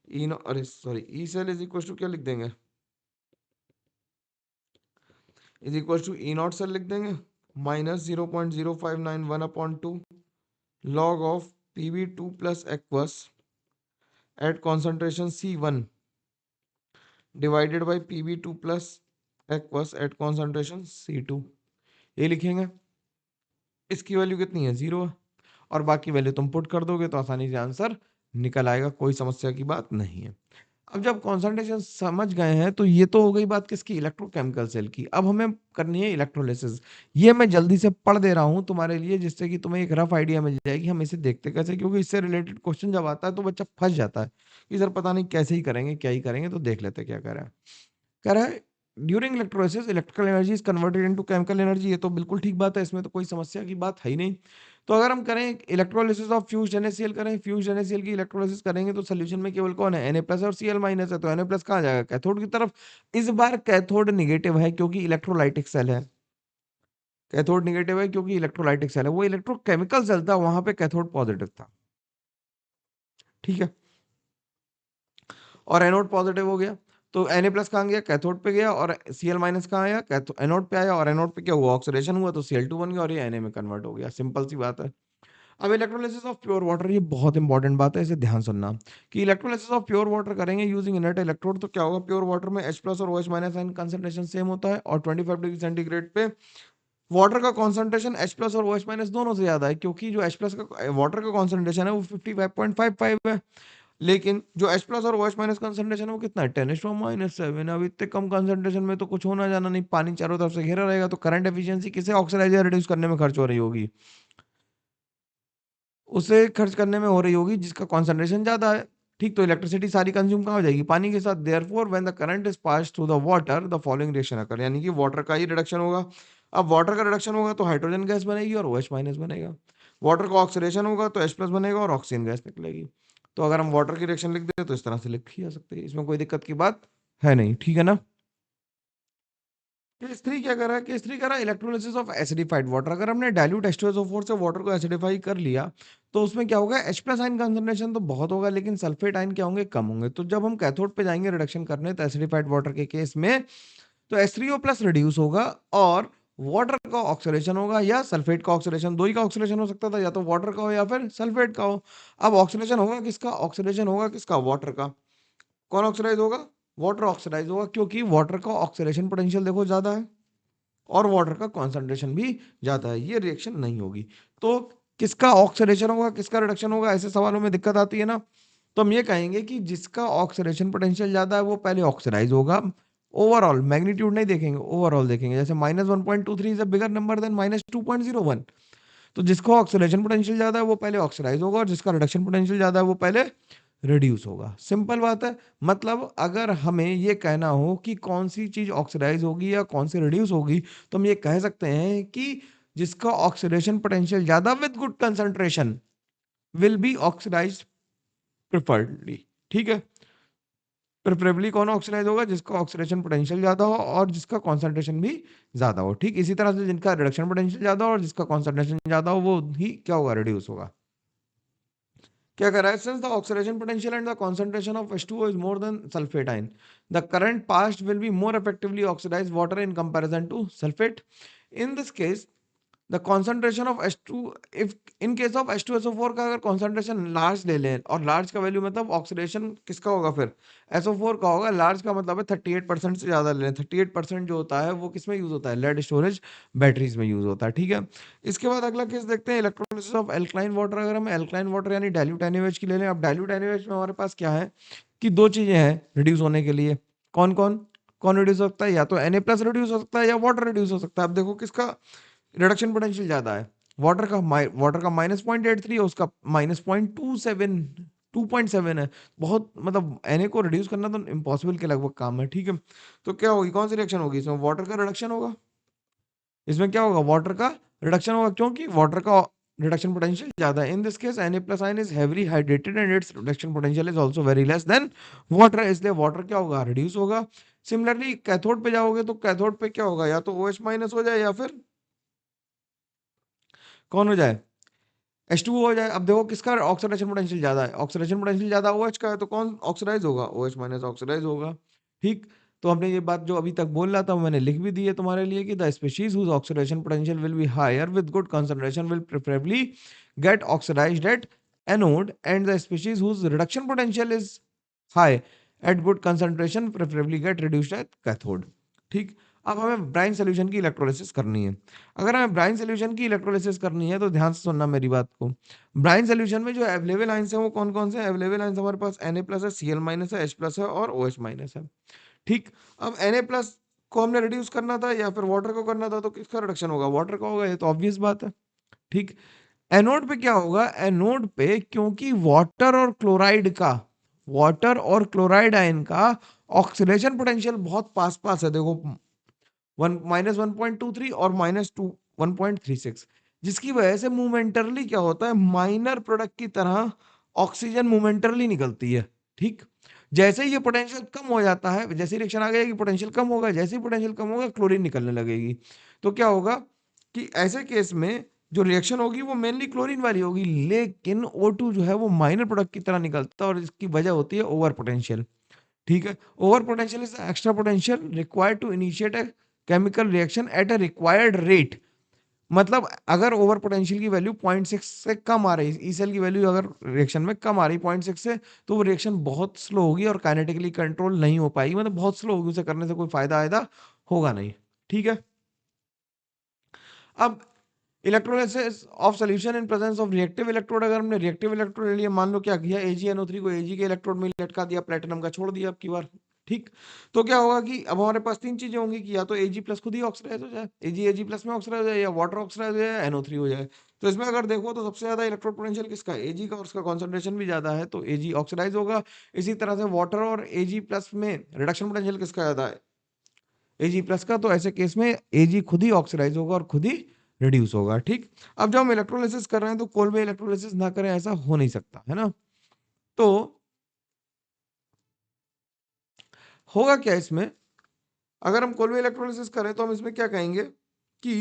ई नो अरे sorry E cell is equal to क्या लिख देंगे, is equal to E not cell लिख देंगे minus 0.0591/2 log of Pb2 plus aqueous at concentration C1 divided by Pb2 plus aqueous at concentration C2, ये लिखेंगे। इसकी value कितनी है, 0 है, और बाकी वैल्यू तुम पुट कर दोगे तो आसानी से आंसर निकल आएगा, कोई समस्या की बात नहीं है। अब जब कॉन्सेंट्रेशन समझ गए हैं तो ये तो हो गई बात किसकी, इलेक्ट्रोकेमिकल सेल की। अब हमें करनी है इलेक्ट्रोलिसिस। ये मैं जल्दी से पढ़ दे रहा हूं तुम्हारे लिए, जिससे कि तुम्हें एक रफ आइडिया मिल जाएगी हम इसे देखते कैसे, क्योंकि इससे रिलेटेड क्वेश्चन जब आता है तो बच्चा फंस जाता है कि सर पता नहीं कैसे ही करेंगे, क्या ही करेंगे। तो देख लेते क्या कर रहा है। कह रहा है during electrolysis electrical energy is converted into chemical energy. ये तो बिल्कुल ठीक बात है, इसमें तो कोई समस्या की बात है ही नहीं। तो अगर हम करें इलेक्ट्रोलिसिस ऑफ फ्यूज्ड NaCl करें, फ्यूज्ड NaCl की इलेक्ट्रोलिसिस करेंगे तो सोल्यूशन में केवल कौन है, Na+ और Cl- है। तो Na+ कहाँ जाएगा, कैथोड की तरफ। इस बार कैथोड निगेटिव है क्योंकि इलेक्ट्रोलाइटिक सेल है। कैथोड निगेटिव है क्योंकि इलेक्ट्रोलाइटिक सेल है। वो इलेक्ट्रोकेमिकल सेल था, वहां पे कैथोड पॉजिटिव था। ठीक है, और एनोड पॉजिटिव हो गया तो Na+ कहाँ गया, कैथोड पे गया, और Cl- कहाँ आया, एनोड पे आया, और एनोड पे क्या हुआ, ऑक्सीडेशन हुआ, तो Cl2 बन गया और ये Na में कन्वर्ट हो गया। सिंपल सी बात है। अब इलेक्ट्रोलिसिस ऑफ प्योर वाटर, ये बहुत इंपॉर्टेंट बात है, इसे ध्यान सुनना कि इलेक्ट्रोलिसिस ऑफ प्योर वाटर करेंगे यूजिंग इनर्ट इलेक्ट्रोड। तो क्या होगा, प्योर वाटर में H+ और OH- आयन कंसंट्रेशन सेम होता है, और 25 डिग्री सेंटीग्रेड पे वाटर का कंसंट्रेशन H+ और OH- दोनों से ज्यादा है, क्योंकि जो H+ का वाटर का कंसंट्रेशन है वो 55.55 है, लेकिन जो H+ और OH- कंसंट्रेशन है वो कितना है, 10⁻⁻7। अब इतने कम कंसंट्रेशन में तो कुछ होना जाना नहीं, पानी चारों तरफ से घेरा रहेगा, तो करंट एफिशिएंसी किसे ऑक्सीडाइज या रिड्यूस करने में खर्च हो रही होगी, उसे खर्च करने में हो रही होगी जिसका कॉन्सेंट्रेशन ज्यादा है। ठीक, तो इलेक्ट्रिसिटी सारी कंज्यूम कहाँ हो जाएगी, पानी के साथ। Therefore when the current is pass through the water the following reaction occur, यानी कि वाटर का ही रिडक्शन होगा। अब वाटर का रिडक्शन होगा तो हाइड्रोजन गैस बनेगी और OH- बनेगा। वाटर का ऑक्सीडेशन होगा तो H+ बनेगा और ऑक्सीजन गैस निकलेगी। तो अगर हम वाटर की रिएक्शन लिख दें तो इस तरह से लिखी जा सकती है, इसमें कोई दिक्कत की बात है नहीं। ठीक है ना। केस 3 क्या कर रहा है, केस 3 कर रहा है इलेक्ट्रोलिसिस ऑफ एसिडिफाइड वाटर। अगर हमने डाइल्यूट H2SO4 से वाटर को एसिडिफाई कर लिया तो उसमें क्या होगा, H+ आयन कंसंट्रेशन तो बहुत होगा, लेकिन सल्फेट आयन क्या होंगे, कम होंगे। तो जब हम कैथोड पे जाएंगे रिडक्शन करने, तो एसिडिफाइड वाटर के केस में तो H3O+ रिड्यूस होगा, और वाटर का ऑक्सीडेशन होगा या सल्फेट का ऑक्सीडेशन, दो ही का ऑक्सीडेशन हो सकता था, या तो वाटर का हो या फिर सल्फेट का हो। अब ऑक्सीडेशन होगा किसका, ऑक्सीडेशन होगा किसका, वाटर का। कौन ऑक्सीडाइज होगा, वाटर ऑक्सीडाइज होगा, क्योंकि वाटर का ऑक्सीडेशन पोटेंशियल देखो ज्यादा है और वाटर का कॉन्सेंट्रेशन भी ज्यादा है, ये रिएक्शन नहीं होगी। तो किसका ऑक्सीडेशन होगा किसका रिडक्शन होगा, ऐसे सवालों में दिक्कत आती है ना। तो हम ये कहेंगे कि जिसका ऑक्सीडेशन पोटेंशियल ज्यादा है वो पहले ऑक्सीडाइज होगा। ओवरऑल मैग्नीट्यूड नहीं देखेंगे, ओवरऑल देखेंगे। जैसे -1.23 is a bigger number than -2.01, तो जिसका ऑक्सीडेशन पोटेंशियल ज्यादा है वो पहले ऑक्सीडाइज होगा, और जिसका रिडक्शन पोटेंशियल ज्यादा है वो पहले रिड्यूस होगा। सिंपल बात है। मतलब अगर हमें ये कहना हो कि कौन सी चीज ऑक्सीडाइज होगी या कौन सी रिड्यूस होगी, तो हम ये कह सकते हैं कि जिसका ऑक्सीडेशन पोटेंशियल ज्यादा with good concentration will be oxidise preferredly. ठीक है, प्रेफरेबली कौन ऑक्सीडाइज होगा, जिसका ऑक्सीडेशन पोटेंशियल ज्यादा हो और जिसका कॉन्सेंट्रेशन भी ज्यादा हो। ठीक, इसी तरह से जिनका रिडक्शन पोटेंशियल ज्यादा हो और जिसका कॉन्सेंट्रेशन ज्यादा हो वो ही क्या होगा, रिड्यूस होगा। क्या कर रहा है, since the oxidation potential and the concentration of H2O is more than sulfate ion, the current passed will be more effectively oxidize water in comparison to sulfate. In this case the concentration of H2, if in case of H2SO4 का अगर concentration large ले लें, और large का value मतलब oxidation किसका होगा, फिर SO4 का होगा। लार्ज का मतलब है 38% से ज्यादा ले लें। 38% जो होता है वो किसमें यूज होता है, लेड स्टोरेज बैटरीज में यूज होता है। ठीक है, इसके बाद अगला केस देखते हैं इलेक्ट्रोलिसिस ऑफ एल्कलाइन वाटर। अगर हम एल्कलाइन वाटर यानी डाइल्यूट NaOH की ले लें। अब डाइल्यूट NaOH में हमारे पास क्या है कि दो चीजें हैं रिड्यूस होने के लिए। कौन कौन कौन रिड्यूस हो सकता है, या तो Na+ रिड्यूस हो सकता है या वाटर रिड्यूस हो सकता है। अब देखो किसका रिडक्शन पोटेंशियल ज्यादा है, वाटर का -0.83 है, उसका -0.27 2.7 है। बहुत मतलब Na को रिड्यूस करना तो इम्पॉसिबल के लगभग काम है। ठीक है, तो क्या होगी, कौन सी रिएक्शन होगी, इसमें वाटर का रिडक्शन होगा। इसमें क्या होगा, वाटर का रिडक्शन होगा, क्योंकि वाटर का रिडक्शन पोटेंशियल ज्यादा है। In this case Na+ ion is heavily hydrated and it's reduction potential is also very less than water, इसलिए वाटर क्या होगा, रिड्यूस होगा। सिमिलरली कैथोड पे जाओगे तो कैथोड पे क्या होगा, या तो OH- हो जाए या फिर कौन हो जाए, H2O हो जाए। अब देखो किसका ऑक्सीडेशन पोटेंशियल ज्यादा है, ऑक्सीडेशन पोटेंशियल ज्यादा OH का है, तो कौन ऑक्सीडाइज होगा, OH- ऑक्सीडाइज होगा। ठीक, तो हमने ये बात जो अभी तक बोल रहा था मैंने लिख भी दी है तुम्हारे लिए कि the species whose oxidation potential will be higher with good concentration will preferably get oxidised at anode and the species whose reduction potential is high at good concentration preferably get reduced at cathode. ठीक, अब हमें brine solution की electrolysis करनी है। अगर हमें brine solution की electrolysis करनी है तो ध्यान से सुनना मेरी बात को। ब्राइन सोल्यूशन में जो अवेलेबल आयंस है वो कौन कौन से अवेलेबल आयंस हमारे पास Na+ है, Cl- है, H+ है और OH- है। ठीक, अब Na+ को हमने रिड्यूस करना था या फिर वाटर को करना था, तो किसका रिडक्शन होगा? वाटर का होगा, ये तो ऑब्वियस बात है। ठीक, एनोड पे क्या होगा? एनोड पे क्योंकि वाटर और क्लोराइड आयन का ऑक्सीडेशन पोटेंशियल बहुत पास पास है, देखो -1.23 और -1.36, जिसकी वजह से मोमेंटरली क्या होता है, माइनर प्रोडक्ट की तरह ऑक्सीजन मोमेंटरली निकलती है। ठीक, जैसे ही ये पोटेंशियल कम हो जाता है, जैसे रिएक्शन आ गया कि पोटेंशियल कम होगा, जैसे ही पोटेंशियल कम होगा क्लोरीन निकलने लगेगी। तो क्या होगा कि ऐसे केस में जो रिएक्शन होगी वो मेनली क्लोरीन वाली होगी, लेकिन O2 जो है वो माइनर प्रोडक्ट की तरह निकलता है और इसकी वजह होती है ओवर पोटेंशियल। ठीक है, over potential is extra potential required to initiate a chemical reaction at a required rate. मतलब अगर ओवर पोटेंशियल की वैल्यू 0.6 से कम आ रही, ई सेल की वैल्यू अगर रिएक्शन में कम आ रही 0.6 से, तो वो रिएक्शन बहुत स्लो होगी और काइनेटिकली कंट्रोल नहीं हो पाएगी, मतलब बहुत स्लो होगी, उसे करने से कोई फायदा आयदा होगा नहीं। ठीक है, अब electrolysis of solution in presence of reactive electrode. अगर हमने रिएक्टिव इलेक्ट्रोड ले लिया, मान लो क्या किया, AgNO3 को Ag के इलेक्ट्रोड में लटका दिया, प्लेटिनम का छोड़ दिया अब की बार। ठीक, तो क्या होगा कि अब हमारे पास तीन चीजें होंगी कि या तो Ag+ खुद ही ऑक्सीडाइज हो जाए, Ag+ में ऑक्सीडाइज हो जाए, या वाटर ऑक्सीडाइज हो जाए, NO3 हो जाए। तो इसमें अगर देखो तो सबसे ज्यादा इलेक्ट्रोड पोटेंशियल किसका है? Ag का, और उसका कॉन्सेंट्रेशन भी ज्यादा है, तो Ag ऑक्सीडाइज होगा। इसी तरह से वाटर और Ag+ में रिडक्शन पोटेंशियल किसका ज्यादा है? Ag+ का, तो ऐसे केस में Ag खुद ही ऑक्सीडाइज होगा और खुद ही रिड्यूस होगा। ठीक, अब जब हम इलेक्ट्रोलिसिस कर रहे हैं तो कोल्ड में इलेक्ट्रोलिसिस ना करें, ऐसा हो नहीं सकता है ना। तो होगा क्या इसमें, अगर हम कोल्ड में इलेक्ट्रोलिसिस करें तो हम इसमें क्या कहेंगे कि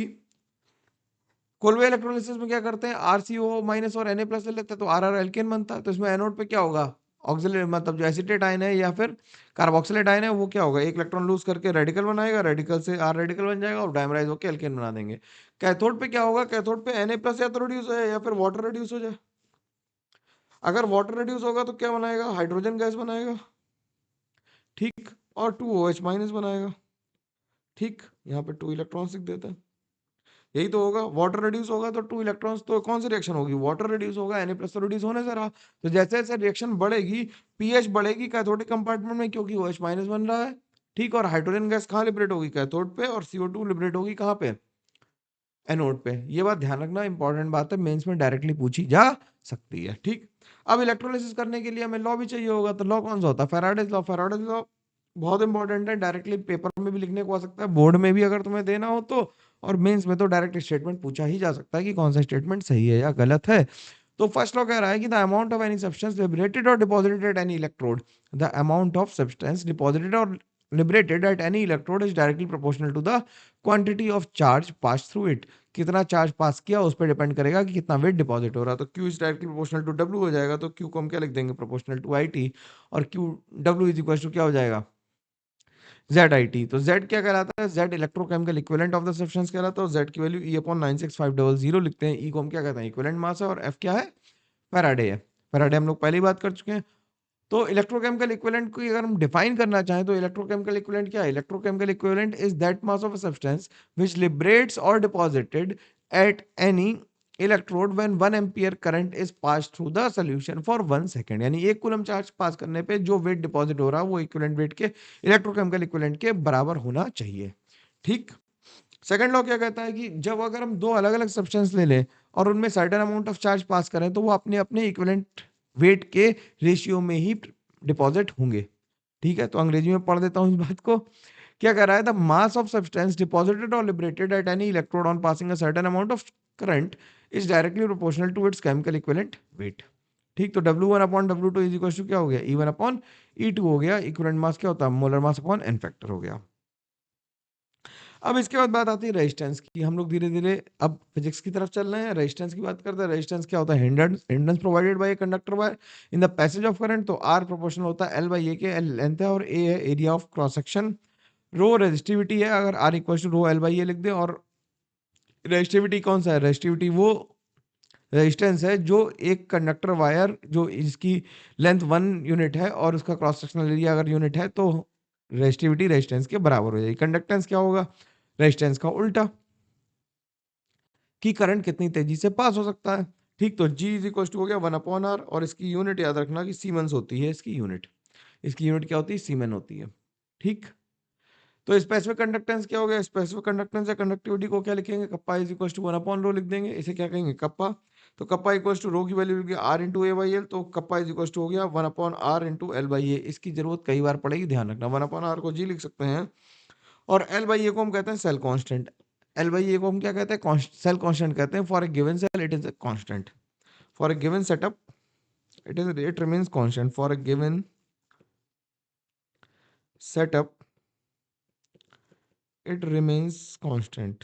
कोल्ड में इलेक्ट्रोलिसिस में क्या करते हैं, RCO- और Na+ ले लेते हैं तो RR एल्केन बनता है। तो इसमें एनोड पे क्या होगा, ऑक्सिलेट मतलब जो एसिटेट आयन है या फिर कार्बोक्सिलेट आयन है, वो क्या होगा, एक इलेक्ट्रॉन लूज करके रेडिकल बनाएगा, रेडिकल से R रेडिकल बन जाएगा और डायमराइज होकर एल्केन बना देंगे। कैथोड पे क्या होगा, कैथोड पे Na+ या तो रिड्यूस हो जाए या फिर वाटर रिड्यूस हो जाए। अगर वाटर रिड्यूस होगा तो क्या बनाएगा, हाइड्रोजन गैस बनाएगा। ठीक, और 2OH- बनाएगा। ठीक, यहाँ पे 2 इलेक्ट्रॉन्स लिख देते हैं, यही तो होगा। वाटर रिड्यूस होगा तो 2 इलेक्ट्रॉन्स, तो कौन सी रिएक्शन होगी, वाटर रिड्यूस होगा, Na+ तो रिड्यूस होने से रहा। तो जैसे जैसे रिएक्शन बढ़ेगी, पीएच बढ़ेगी कैथोडिक कंपार्टमेंट में, क्योंकि OH- बन रहा है। ठीक, और हाइड्रोजन गैस कहाँ लिबरेट होगी, कैथोड पे, और CO2 लिबरेट होगी कहाँ पे, एनोड पे। ये बात ध्यान रखना, इंपॉर्टेंट बात है, मेंस में डायरेक्टली पूछी जा सकती है। ठीक, अब इलेक्ट्रोलिसिस करने के लिए हमें लॉ भी चाहिए होगा, तो लॉ कौन सा होता है, फैराडेज लॉ। फैराडेज लॉ बहुत इंपॉर्टेंट है, डायरेक्टली पेपर में भी लिखने को आ सकता है, बोर्ड में भी अगर तुम्हें देना हो तो, और मेंस में तो डायरेक्ट स्टेटमेंट पूछा ही जा सकता है कि कौन सा स्टेटमेंट सही है या गलत है। तो फर्स्ट लॉ कह रहा है कि the amount of any substance liberated और deposited at any electrode, the amount of substance deposited और liberated at any electrode is directly proportional to the quantity of charge passed through it। कितना charge पास किया उस पर depend करेगा कि कितना wait deposit हो रहा है। तो Q is directly proportional to W हो जाएगा, तो Q को हम क्या लिख देंगे, प्रोपोर्शनल टू IT, और Q W is equal to क्या हो जाएगा, ZIT। तो Z क्या कहलाता है, Z electrochemical equivalent of the substance कहलाता है, और Z की वैल्यू E/96500 लिखते हैं। E को हम क्या कहते हैं, इक्विवेलेंट मास है, और F क्या है, फैराडे है। फैराडे हम लोग पहले ही बात कर चुके हैं। तो इलेक्ट्रोकेमिकल इक्विवेलेंट को अगर हम डिफाइन करना चाहें तो इलेक्ट्रोकेमिकल इक्विवेलेंट क्या है, electrochemical equivalent is that mass of a substance which liberates और deposited at any electrode when 1 ampere current is pass through the solution for 1 second. यानी 1 कूलम चार्ज पास करने पे जो वेट डिपॉजिट हो रहा है वो इक्विवेलेंट वेट के इलेक्ट्रोकेमिकल इक्विवेलेंट के बराबर होना चाहिए। ठीक, सेकंड लॉ क्या कहता है कि जब अगर हम दो अलग अलग सब्सटेंस ले लें और उनमें सर्टेन अमाउंट ऑफ चार्ज पास करें तो वो अपने अपने इक्विवेलेंट वेट के रेशियो में ही डिपॉजिट होंगे। ठीक है, तो अंग्रेजी में पढ़ देता हूं इस बात को। क्या कह रहा है, the mass of substance deposited और liberated at any electrode on passing a certain amount of current is directly proportional to its chemical equivalent weight. ठीक, तो W1/W2 इज इक्वल टू क्या हो गया, E1/E2 हो गया। इक्विवेलेंट मास क्या होता है, molar mass upon N factor हो गया। अब इसके बाद बात आती है रेजिस्टेंस की। हम लोग धीरे धीरे अब फिजिक्स की तरफ चल रहे हैं, रेजिस्टेंस की बात करते हैं। रेजिस्टेंस क्या होता है, hindrance provided by conductor wire in the passage of current. तो आर प्रोपोर्शनल होता है एल बाई ए के, एल लेंथ है और ए है area of cross section. Rho resistivity है, अगर R equal to rho L by A लिख दें। और रेजिस्टिविटी कौन सा है? रेजिस्टिविटी वो रेजिस्टेंस है जो एक कंडक्टर वायर जो इसकी लेंथ 1 यूनिट है और उसका क्रॉस सेक्शनल एरिया अगर यूनिट है तो रेजिस्टिविटी रेजिस्टेंस के बराबर हो जाएगी। कंडक्टेंस क्या होगा? रेजिस्टेंस का उल्टा, कि करंट कितनी तेजी से पास हो सकता है। ठीक, तो जी इज इक्वल टू हो गया 1/r, और इसकी यूनिट याद रखना कि सीमेंस होती है इसकी यूनिट। इसकी यूनिट क्या होती है? सीमेन होती है। ठीक, तो स्पेसिफिक कंडक्टेंस क्या हो गया? स्पेसिफिक कंडक्टेंस या कंडक्टिविटी को क्या लिखेंगे? कप्पा इज इक्वल टू 1/रो लिख देंगे। इसे क्या कहेंगे? कप्पा। तो कप्पा इक्वल टू रो की वैल्यू लिख R into A by L, तो कप्पा इज इक्वल टू हो गया 1/r इंटू एल बाई ए। इसकी जरूरत कई बार पड़ेगी, ध्यान रखना। 1/r को जी लिख सकते हैं, और एल बाई ए को हम कहते हैं cell constant. L by A को हम क्या कहते हैं? सेल कांस्टेंट कहते हैं। For a given cell it is a constant. For a given setup it remains constant. For a given setup it remains constant.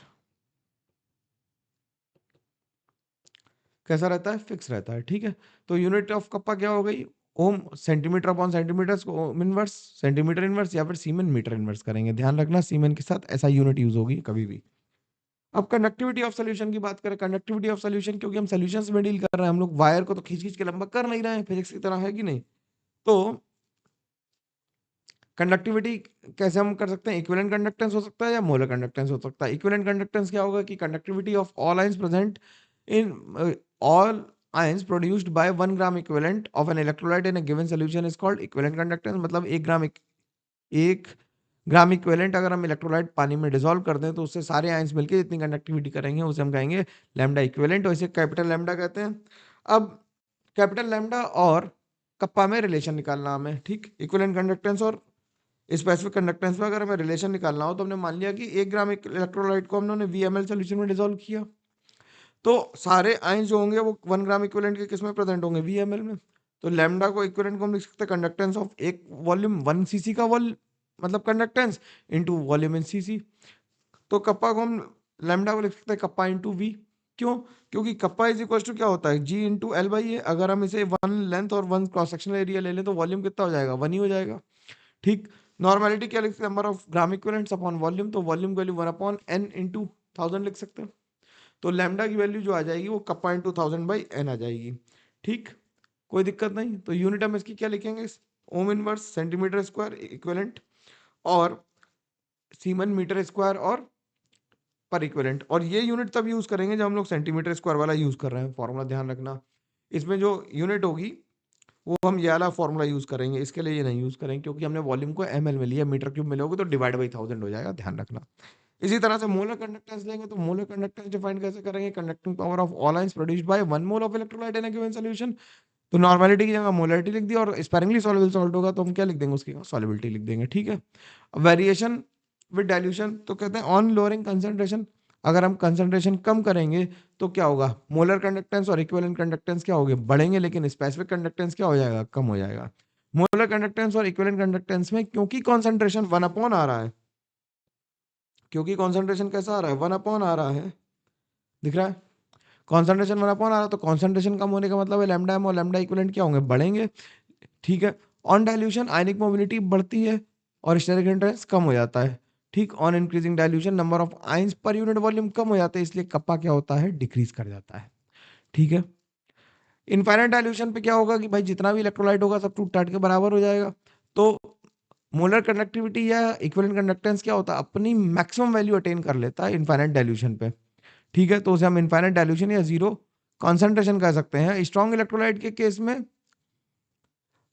कैसा रहता है? फिक्स रहता है। ठीक है, तो यूनिट ऑफ कप्पा क्या हो गई? ओम। सेंटीमीटर अपॉन सेंटीमीटर को ओम इनवर्स, सेंटीमीटर इनवर्स या फिर सीमेन मीटर इनवर्स करेंगे। ध्यान रखना सीमेन के साथ ऐसा यूनिट यूज होगी कभी भी। अब कंडक्टिविटी ऑफ सोल्यूशन की बात करें। कंडक्टिविटी ऑफ सोल्यूशन, क्योंकि हम सोल्यूशंस में डील कर रहे हैं, हम लोग वायर को तो खींच खींच के लंबा कर नहीं रहे हैं, फिजिक्स की तरह है कि नहीं। तो कंडक्टिविटी कैसे हम कर सकते हैं? इक्विवेलेंट कंडक्टेंस हो सकता है या मोलर कंडक्टेंस हो सकता है। इक्विवेलेंट कंडक्टेंस क्या होगा? कि conductivity of all ions present in all ions produced by 1 gram equivalent of an electrolyte in a given solution is called equivalent conductance. मतलब 1 ग्राम इक्विवेलेंट अगर हम इलेक्ट्रोलाइट पानी में डिसॉल्व कर दें तो उससे सारे आयंस मिलकर जितनी कंडक्टिविटी करेंगे उसे हम कहेंगे लैम्डा इक्विवेलेंट, और इसे कैपिटल लैम्डा कहते हैं। अब कैपिटल लैम्डा और कप्पा में रिलेशन निकालना हमें। ठीक, इक्विवेलेंट कंडक्टेंस और स्पेसिफिक कंडक्टेंस में अगर हमें रिलेशन निकालना हो तो हमने मान लिया कि 1 ग्राम इलेक्ट्रोलाइट को हमने VML सॉल्यूशन में डिसॉल्व किया, तो सारे आयंस जो होंगे वो 1 ग्राम इक्विवेलेंट के किस में प्रेजेंट होंगे? VML में। तो लैम्डा को इक्विवेलेंट को हम लिख सकते हैं कंडक्टेंस ऑफ एक वॉल्यूम 1 cc का मतलब कंडक्टेंस इनटू वॉल्यूम इन cc। तो कप्पा को हम लैम्डा को लिख सकते हैं कप्पा इंटू वी। क्यों? क्योंकि कप्पा इज इक्वल टू क्या होता है? जी इंटू एल बाई ए। अगर हम इसे 1 लेंथ और 1 क्रॉस सेक्शनल एरिया ले लें तो वॉल्यूम कितना हो जाएगा? 1 ही हो जाएगा। ठीक, नॉर्मेलिटी क्या लिख सकते हैं? Number of gram equivalents upon volume, तो वॉल्यूम की वैल्यू 1/n इंटू 1000 लिख सकते हैं। तो लैम्डा की वैल्यू जो आ जाएगी वो कप्पा इंटू 1000/n आ जाएगी। ठीक, कोई दिक्कत नहीं। तो यूनिट हम इसकी क्या लिखेंगे? Ohm inverse centimetre square equivalent, और सीमन मीटर स्क्वायर और पर इक्विवेलेंट। और ये यूनिट तब यूज करेंगे जब हम लोग सेंटीमीटर स्क्वायर वाला यूज कर रहे हैं। फॉर्मूला ध्यान रखना, इसमें जो यूनिट होगी वो हम ये वाला फॉर्मूला यूज करेंगे, इसके लिए ये नहीं यूज करेंगे क्योंकि हमने वॉल्यूम को ml में लिया। मीटर क्यूब में लोगे तो डिवाइड बाई 1000 हो जाएगा, ध्यान रखना। इसी तरह से मोलर कंडक्टेंस लेंगे तो मोलर कंडक्टेंस डिफाइन कैसे करेंगे? Conducting power of all ions produced by 1 mole of electrolyte in a given solution. तो नॉर्मेलिटी की जगह मोलरिटी लिख दी, और स्पेरिंगली सॉल्युबल सॉल्ट होगा तो हम क्या लिख देंगे? उसकी सॉल्युबिलिटी लिख देंगे। ठीक है, वेरिएशन विद डाइल्यूशन, तो कहते हैं ऑन लोअरिंग कंसंट्रेशन। अगर हम कंसंट्रेशन कम करेंगे तो क्या होगा? मोलर कंडक्टेंस और इक्विवेलेंट कंडक्टेंस क्या होंगे? बढ़ेंगे, लेकिन स्पेसिफिक कंडक्टेंस क्या हो जाएगा? कम हो जाएगा। मोलर कंडक्टेंस और इक्विवेलेंट कंडक्टेंस में क्योंकि कॉन्सेंट्रेशन 1/, आ रहा है, क्योंकि कॉन्सेंट्रेशन कैसा आ रहा है? 1/, आ रहा है, दिख रहा है? कॉन्सेंट्रेशन 1/, आ रहा है, तो कॉन्सेंट्रेशन कम होने का मतलब है लैम्डा एम और लैम्डा इक्विवेलेंट क्या होंगे? बढ़ेंगे। ठीक है, ऑन डाइल्यूशन आयनिक मोबिलिटी बढ़ती है और स्टेरिक हिंड्रेंस कम हो जाता है। ठीक, on increasing dilution number of ions per unit volume कम हो जाते हैं, इसलिए कप्पा क्या होता है? डिक्रीज कर जाता है। ठीक है, इनफाइनाइट डाइल्यूशन पे क्या होगा कि भाई जितना भी इलेक्ट्रोलाइट होगा सब टूट टाट के बराबर हो जाएगा। तो मोलर कंडक्टिविटी या इक्विवेलेंट कंडक्टेंस क्या होता है? अपनी मैक्सिमम वैल्यू अटेन कर लेता है इनफाइनाइट डाइल्यूशन पे। ठीक है, तो उसे हम इनफाइनाइट डाइल्यूशन या जीरो कॉन्सेंट्रेशन कह सकते हैं। स्ट्रॉन्ग इलेक्ट्रोलाइट के केस में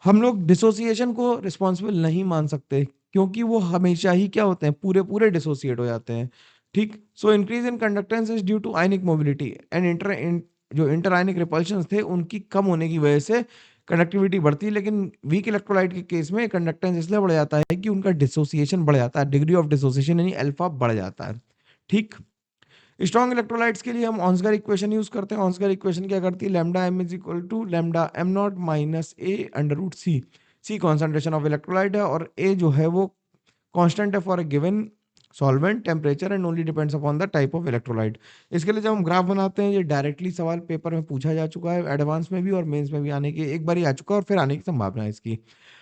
हम लोग डिसोसिएशन को रिस्पॉन्सिबल नहीं मान सकते, क्योंकि वो हमेशा ही क्या होते हैं? पूरे पूरे डिसोसिएट हो जाते हैं। ठीक, so increase in conductance is due to ionic mobility and जो इंटर आयनिक रिपल्शन थे उनकी कम होने की वजह से कंडक्टिविटी बढ़ती है। लेकिन वीक इलेक्ट्रोलाइट के केस में कंडक्टेंस इसलिए बढ़ जाता है कि उनका डिसोसिएशन बढ़ जाता है, डिग्री ऑफ डिसोसिएशन यानी अल्फा बढ़ जाता है। ठीक, स्ट्रॉन्ग इलेक्ट्रोलाइट्स के लिए हम ऑन्सगर इक्वेशन यूज करते हैं। ऑन्सगर इक्वेशन क्या करती है? Lambda M is equal to lambda M not minus A under root C. C concentration of electrolyte है और ए जो है वो कांस्टेंट है for a given solvent temperature and only depends upon the type of electrolyte. इसके लिए जब हम ग्राफ बनाते हैं, ये डायरेक्टली सवाल पेपर में पूछा जा चुका है, एडवांस में भी और मेंस में भी आने की एक बार ही आ चुका है और फिर आने की संभावना है इसकी।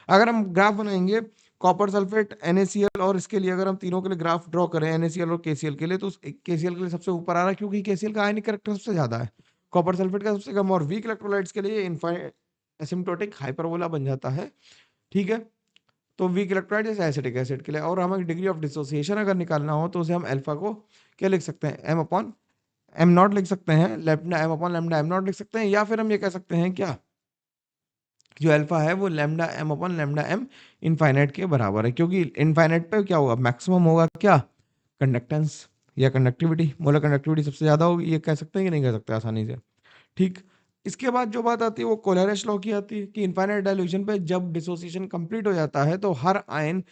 अगर हम ग्राफ बनाएंगे कॉपर सल्फेट, NaCl, और इसके लिए अगर हम तीनों के लिए ग्राफ ड्रॉ करें NaCl और KCl के लिए, तो KCl के लिए सबसे ऊपर आ रहा है क्योंकि KCl का आयनिक कैरेक्टर सबसे ज्यादा है, कॉपर सल्फेट का सबसे कम, और वीक इलेक्ट्रोलाइट्स के लिए इनफाइनाइट एसिम्प्टोटिक हाइपरबोला बन जाता है। ठीक है, तो वीक इलेक्ट्रोलाइट जैसे एसिटिक एसिड के लिए। और हमें डिग्री ऑफ डिसोसिएशन अगर निकालना हो तो उसे हम अल्फा को क्या लिख सकते हैं, एम अपॉन एम नॉट लिख सकते हैं, lambda M upon lambda M naught लिख सकते हैं, या फिर हम ये कह सकते हैं क्या, जो अल्फा है वो lambda M upon lambda M infinite के बराबर है, क्योंकि इनफाइनाइट पे क्या होगा, मैक्सिमम होगा क्या, कंडक्टेंस या कंडक्टिविटी, मोलर कंडक्टिविटी सबसे ज्यादा होगी, ये कह सकते हैं कि नहीं कह सकते आसानी से। ठीक, इसके बाद जो बात आती है वो कोलरेश लॉ की आती है कि इनफाइनाइट डाइल्यूशन पे जब डिसोसिएशन कंप्लीट हो जाता है तो हर आयन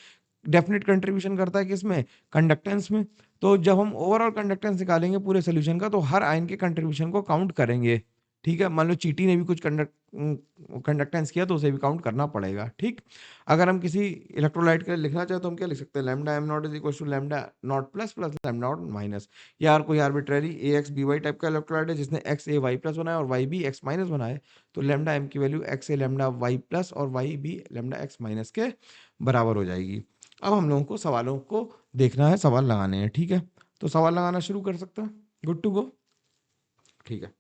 डेफिनेट कंट्रीब्यूशन करता है किसमें, कंडक्टेंस में। तो जब हम ओवरऑल कंडक्टेंस निकालेंगे पूरे सोल्यूशन का तो हर आयन के कंट्रीब्यूशन को काउंट करेंगे। ठीक है, मान लो चीटी ने भी कुछ कंडक्टेंस किया तो उसे भी काउंट करना पड़ेगा। ठीक, अगर हम किसी इलेक्ट्रोलाइट के लिए लिखना चाहे तो हम क्या लिख सकते हैं, lambda M naught is equal to lambda naught plus plus lambda naught minus, या कोई arbitrary A X B Y type का इलेक्ट्रोलाइट है जिसने एक्स ए वाई प्लस बनाया और वाई बी एक्स माइनस बनाए, तो लैम्डा एम की value X A lambda Y plus और Y B lambda X minus के बराबर हो जाएगी। अब हम लोगों को सवालों को देखना है, सवाल लगाने हैं। ठीक है, तो सवाल लगाना शुरू कर सकते हैं, गुड टू गो। ठीक है,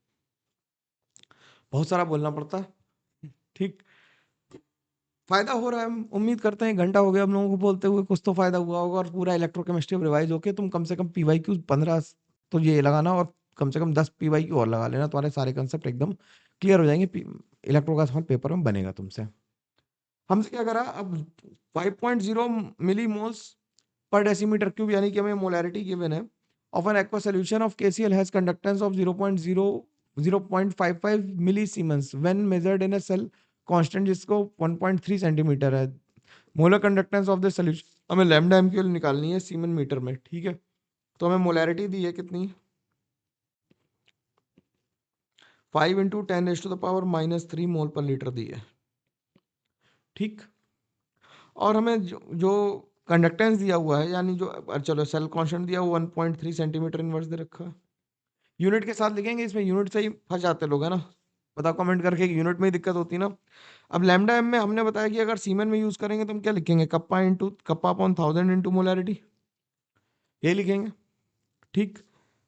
बहुत सारा बोलना पड़ता है। ठीक, फायदा हो रहा है, हम उम्मीद करते हैं, घंटा हो गया हम लोगों को बोलते हुए, कुछ तो फायदा हुआ होगा, और पूरा इलेक्ट्रोकेमिस्ट्री रिवाइज होके तुम कम से कम PYQ 15 तो ये लगाना, और कम से कम 10 PYQ और लगा लेना, तुम्हारे सारे कंसेप्ट एकदम क्लियर हो जाएंगे। इलेक्ट्रो का सवाल पेपर में बनेगा तुमसे। हमसे क्या करा अब, 5.0 milli moles per decimeter cube, यानी कि हमें मोलैरिटी गिवन है ऑफ एन एक्वा सॉल्यूशन ऑफ KCl has conductance of 0.55 millisiemens when measured in a cell constant, जिसको 1.3 सेंटीमीटर है। Molar conductance of the solution हमें लैम्डा एम क्यू निकालनी है सीमेन मीटर में। ठीक है, तो हमें मोलैरिटी दी है कितनी, 5 इंटू 10⁻³ मोल पर लीटर दी है। ठीक, और हमें जो कंडक्टेंस दिया हुआ है, यानी जो चलो सेल कांस्टेंट दिया हुआ 1.3 सेंटीमीटर इनवर्स दे रखा है। यूनिट के साथ लिखेंगे, इसमें यूनिट से ही फंस जाते लोग, है ना, बताओ कमेंट करके कि यूनिट में ही दिक्कत होती है ना। अब लैम्डा एम में हमने बताया कि अगर सीमेन में यूज करेंगे तो हम क्या लिखेंगे, kappa into kappa upon 1000 into molarity, ये लिखेंगे। ठीक,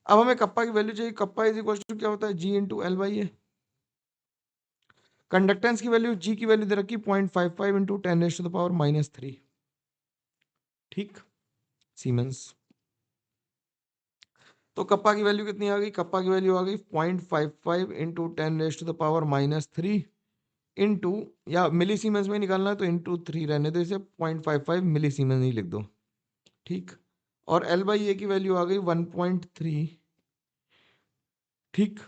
अब हमें कप्पा की वैल्यू चाहिए, कप्पा इज इक्वल टू क्या होता है, G into L by A. Conductance की वैल्यू, जी की वैल्यू दे रखी 0.55 इंटू 10⁻³ ठीक, सीमेंस। तो कप्पा की वैल्यू कितनी आ गई, कप्पा की वैल्यू आ गई 0.55 इंटू 10⁻³ इंटू, या मिली सीमेंस में निकालना है तो इंटू 3 रहने दो, इसे 0.55 मिली सीमेंस ही लिख दो। ठीक, और एल बाई ए की वैल्यू आ गई 1.3। ठीक,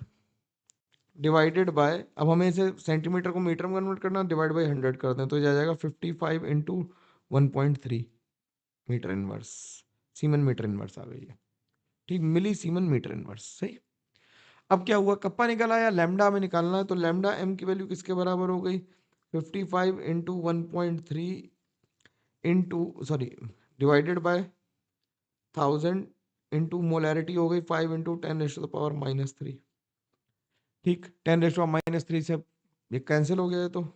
डिवाइडेड बाय, अब हमें इसे सेंटीमीटर को मीटर में कन्वर्ट करना, डिवाइड बाय 100 कर दें तो ये आ जाएगा 55 into 1.3 metre inverse, siemens metre inverse आ गई है। ठीक, मिली सीमन मीटर इनवर्स, सही। अब क्या हुआ, कप्पा निकल आया, लैम्डा हमें निकालना है, तो लैम्डा एम की वैल्यू किसके बराबर हो गई, 55 into 1.3 into sorry divided by 1000 into molarity हो गई 5 इंटू 10⁻³ ठीक, 10⁻³ से ये कैंसिल हो गया है, तो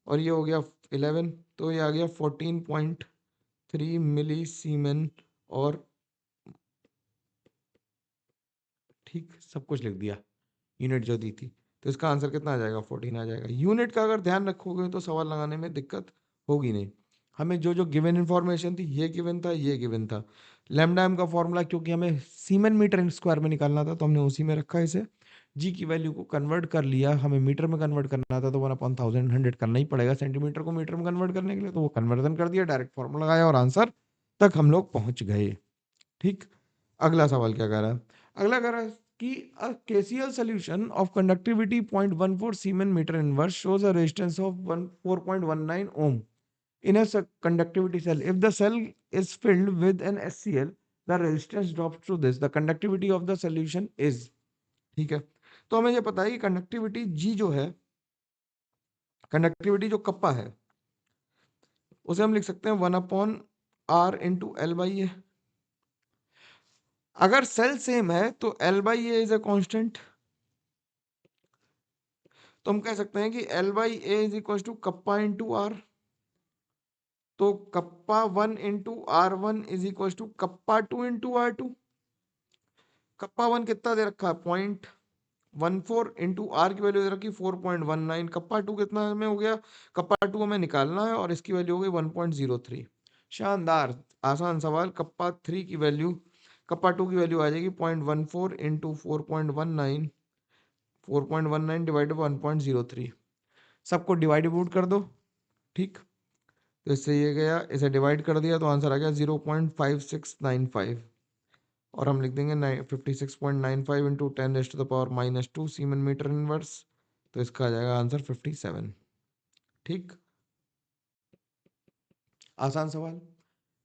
और ये हो गया 11, तो ये आ गया 14.3 मिली सीमेन, और ठीक सब कुछ लिख दिया, यूनिट जो दी थी, तो इसका आंसर कितना आ जाएगा, 14 आ जाएगा। यूनिट का अगर ध्यान रखोगे तो सवाल लगाने में दिक्कत होगी नहीं। हमें जो जो गिवन इन्फॉर्मेशन थी, ये गिवन था, ये गिवन था। लैम्डा एम का फॉर्मूला क्योंकि हमें सीमेन मीटर इन स्क्वायर में निकालना था तो हमने उसी में रखा इसे। जी की वैल्यू को कन्वर्ट कर लिया, हमें मीटर में कन्वर्ट करना था तो 1/1000 100 करना ही पड़ेगा सेंटीमीटर को मीटर में कन्वर्ट करने के लिए, तो वो कन्वर्जन कर दिया, डायरेक्ट फॉर्मूला लगाया और आंसर तक हम लोग पहुंच गए। ठीक, अगला सवाल क्या कह रहा है, अगला कह रहा है कि a KCl solution of conductivity 0.14 Siemens meter inverse shows a resistance of 4.19 ohm in a conductivity cell. If the cell is filled with an HCl, the resistance drops to this. The conductivity of the solution is, ठीक है, तो हमें ये पता है कि conductivity G जो है, कंडक्टिविटी जो कप्पा है उसे हम लिख सकते हैं 1/r इंटू एल बाई ए। अगर सेल सेम है तो L by A is a constant, तो हम कह सकते हैं कि L by A is equal to kappa into R. तो kappa 1 into R1 is equal to kappa 2 into R2। Kappa 1 कितना दे रखा है 0.14 इंटू आर की वैल्यू दे रखी 4.19। कप्पा 2 कितना हमें हो गया, कप्पा 2 हमें निकालना है और इसकी वैल्यू हो गई 1.03। शानदार आसान सवाल। कप्पा 3 की वैल्यू, कप्पा 2 की वैल्यू आ जाएगी 0.14 इंटू 4.19, 4.19 डिवाइडेड 1.03। सबको डिवाइड कर दो, ठीक। तो इससे ये गया, इसे डिवाइड कर दिया तो आंसर आ गया 0.5695 और हम लिख देंगे 56.95 इंटू 10⁻⁻² सीमेन मीटर इनवर्स। तो इसका आ जाएगा आंसर 57। ठीक, आसान सवाल।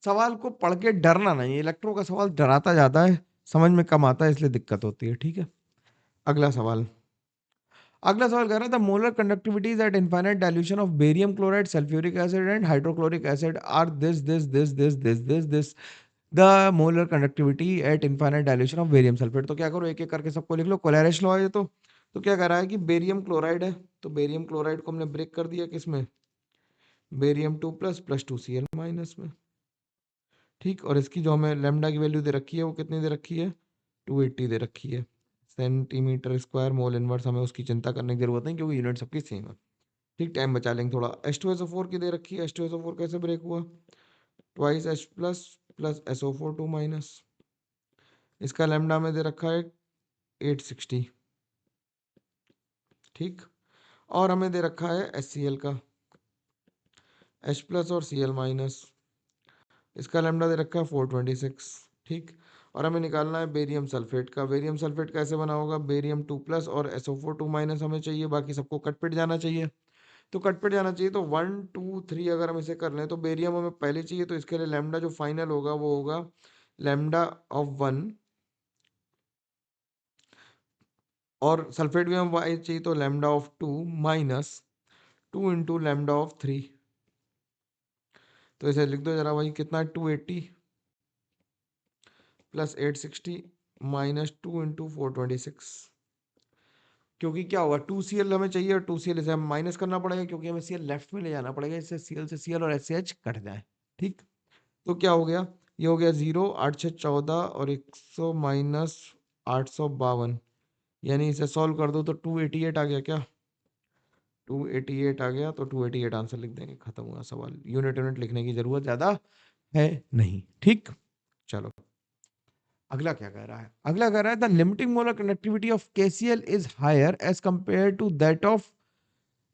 सवाल को पढ़ के डरना नहीं, इलेक्ट्रो का सवाल डराता ज्यादा है, समझ में कम आता है, इसलिए दिक्कत होती है। ठीक है, अगला सवाल। अगला सवाल कह रहा था molar conductivities at infinite dilution of barium chloride, sulphuric acid and hydrochloric acid are this the molar conductivity at infinite dilution of barium sulphate. तो क्या करो, एक एक करके सबको लिख लो। कोलैरिश लॉ है ये तो क्या कह रहा है कि बेरियम क्लोराइड है, तो बेरियम क्लोराइड को हमने ब्रेक कर दिया किसमें, barium 2 plus plus 2Cl minus में। ठीक, और इसकी जो हमें लेमडा की वैल्यू दे रखी है वो कितनी दे रखी है, 280 दे रखी है सेंटीमीटर स्क्वायर मोल इनवर्स। हमें उसकी चिंता करने की जरूरत नहीं क्योंकि यूनिट सबकी सेम है। ठीक, टाइम बचा लेंगे थोड़ा। H2SO4 की दे रखी है, H2SO4 कैसे ब्रेक हुआ, twice H plus plus SO4 2 minus. इसका लेमडा में दे रखा है 860। ठीक, और हमें दे रखा है HCl का H प्लस और Cl माइनस। इसका लेमडा दे रखा है 426। ठीक, और हमें निकालना है बेरियम सल्फेट का। बेरियम सल्फेट कैसे बना होगा, बेरियम 2 प्लस और SO4 2 माइनस हमें चाहिए, बाकी सबको कट पिट जाना चाहिए। तो कट पिट जाना चाहिए तो 1 2 3 अगर हम इसे कर लें तो बेरियम हमें पहले चाहिए, तो इसके लिए लेमडा जो फाइनल होगा वो होगा लेमडा ऑफ 1, और सल्फेट भी हमें वाई चाहिए तो lambda of 2 minus 2 into lambda of 3। तो इसे लिख दो जरा भाई, कितना 280 प्लस 860 माइनस 2 इंटू 426। क्योंकि क्या होगा 2Cl हमें चाहिए और 2Cl इसे हम माइनस करना पड़ेगा क्योंकि हमें Cl लेफ्ट में ले जाना पड़ेगा, इससे Cl से Cl और HCH कट जाए। ठीक, तो क्या हो गया, ये हो गया 0 8 6 14 और 100 माइनस 852, यानी इसे सॉल्व कर दो तो 288 आ गया। क्या 288 आ गया, तो 288 आंसर लिख देंगे, खत्म हुआ सवाल। यूनिट यूनिट लिखने की जरूरत ज्यादा है नहीं। ठीक, चलो अगला क्या कह रहा है। अगला कह रहा है the limiting molar conductivity of KCl is higher as compare to that of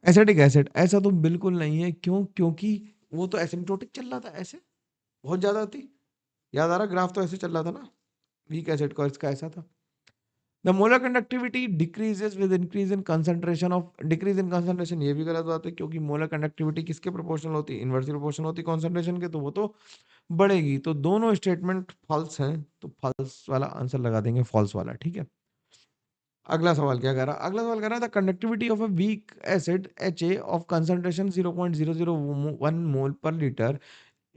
acetic acid. ऐसा तो बिल्कुल नहीं है, क्यों, क्योंकि वो तो एसिम्प्टोटिक चल रहा था, ऐसे बहुत ज्यादा थी। याद आ रहा, ग्राफ तो ऐसे चल रहा था ना, वीक एसिड का, इसका ऐसा था। The molar conductivity decreases with increase in concentration of, decrease in concentration ये भी गलत बात है क्योंकि मोलर कंडक्टिविटी किसके प्रोपोर्शनल होती है, इनवर्सली प्रोपोर्शनल होती है कॉन्सेंट्रेशन के, तो वो तो बढ़ेगी। तो दोनों स्टेटमेंट फॉल्स हैं, तो फॉल्स वाला आंसर लगा देंगे, फॉल्स वाला। ठीक है, अगला सवाल क्या कह रहा है। अगला सवाल कह रहा था conductivity of a weak acid Ha of concentration 0.001 mole per litre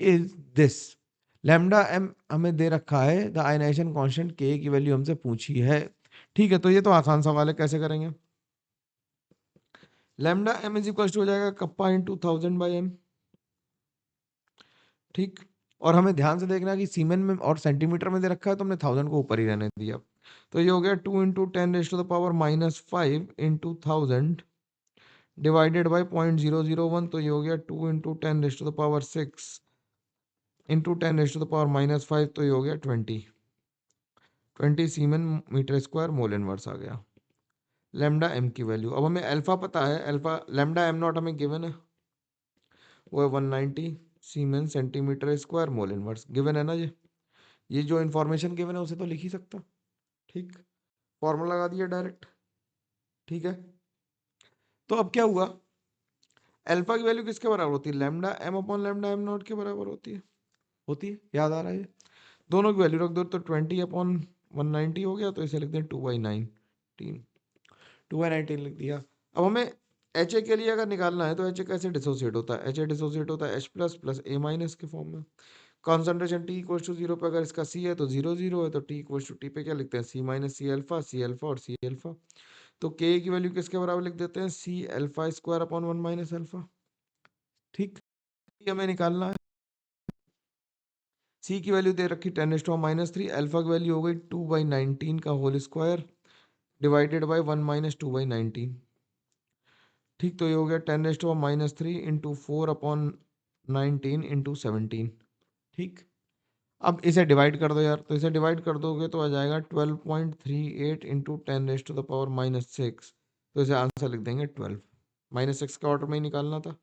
is this. Lambda M हमें दे रखा है, द आयनाइजेशन कांस्टेंट के की वैल्यू हमसे पूछी है। ठीक है, तो ये तो आसान सवाल है, कैसे करेंगे। Lambda M is equal to हो जाएगा कप्पा इंटू 1000/m। ठीक, और हमें ध्यान से देखना है कि सीमेन में और सेंटीमीटर में दे रखा है, तो हमने 1000 को ऊपर ही रहने दिया। तो ये हो गया 2 इंटू 10⁻⁻5 इंटू 1000 डिवाइडेड बाई 0.001। तो ये हो गया 2 इंटू 10⁻6 इंटू 10⁻⁻5। तो ये हो गया 20 siemens metre square mole inverse आ गया। लेमडा एम की वैल्यू, अब हमें अल्फा पता है, अल्फा लेमडा एम नॉट हमें गिवन है, वो है 190 siemens centimetre square mole inverse given है ना। ये जो इन्फॉर्मेशन गिवन है उसे तो लिख ही सकता। ठीक, फॉर्मूला लगा दिया डायरेक्ट। ठीक है, तो अब क्या हुआ, अल्फा की वैल्यू किसके बराबर होती है, lambda M upon lambda M naught के बराबर होती है, याद आ रहा है। दोनों की वैल्यू रख दो, तो 20/190 हो गया, तो इसे लिख दें 2/19, 2/19 लिख दिया। अब हमें एच ए के लिए अगर निकालना है तो एच ए कैसे डिसोसिएट होता है, एच ए डिसोसिएट होता है H प्लस प्लस ए माइनस के फॉर्म में। कॉन्सेंट्रेशन T इक्वल टू 0 पे अगर इसका C है तो 0 0 है, तो T इक्वल टू T पे क्या लिखते हैं, C माइनस सी अल्फा और C अल्फा। तो K की वैल्यू किसके बराबर लिख देते हैं, C alpha square upon 1 minus alpha. ठीक, ये हमें निकालना है। सी की वैल्यू दे रखी 10⁻⁻3, अल्फा की वैल्यू हो गई 2/19 का होल स्क्वायर डिवाइडेड बाई 1 - 2/19। ठीक, तो ये हो गया 10⁻³ इंटू 4/19 इंटू 17। ठीक, अब इसे डिवाइड कर दो यार, तो इसे डिवाइड कर दोगे तो आ जाएगा 12.38 इंटू 10⁻⁻6। तो इसे आंसर लिख देंगे 12, -6 के ऑर्डर में ही निकालना था।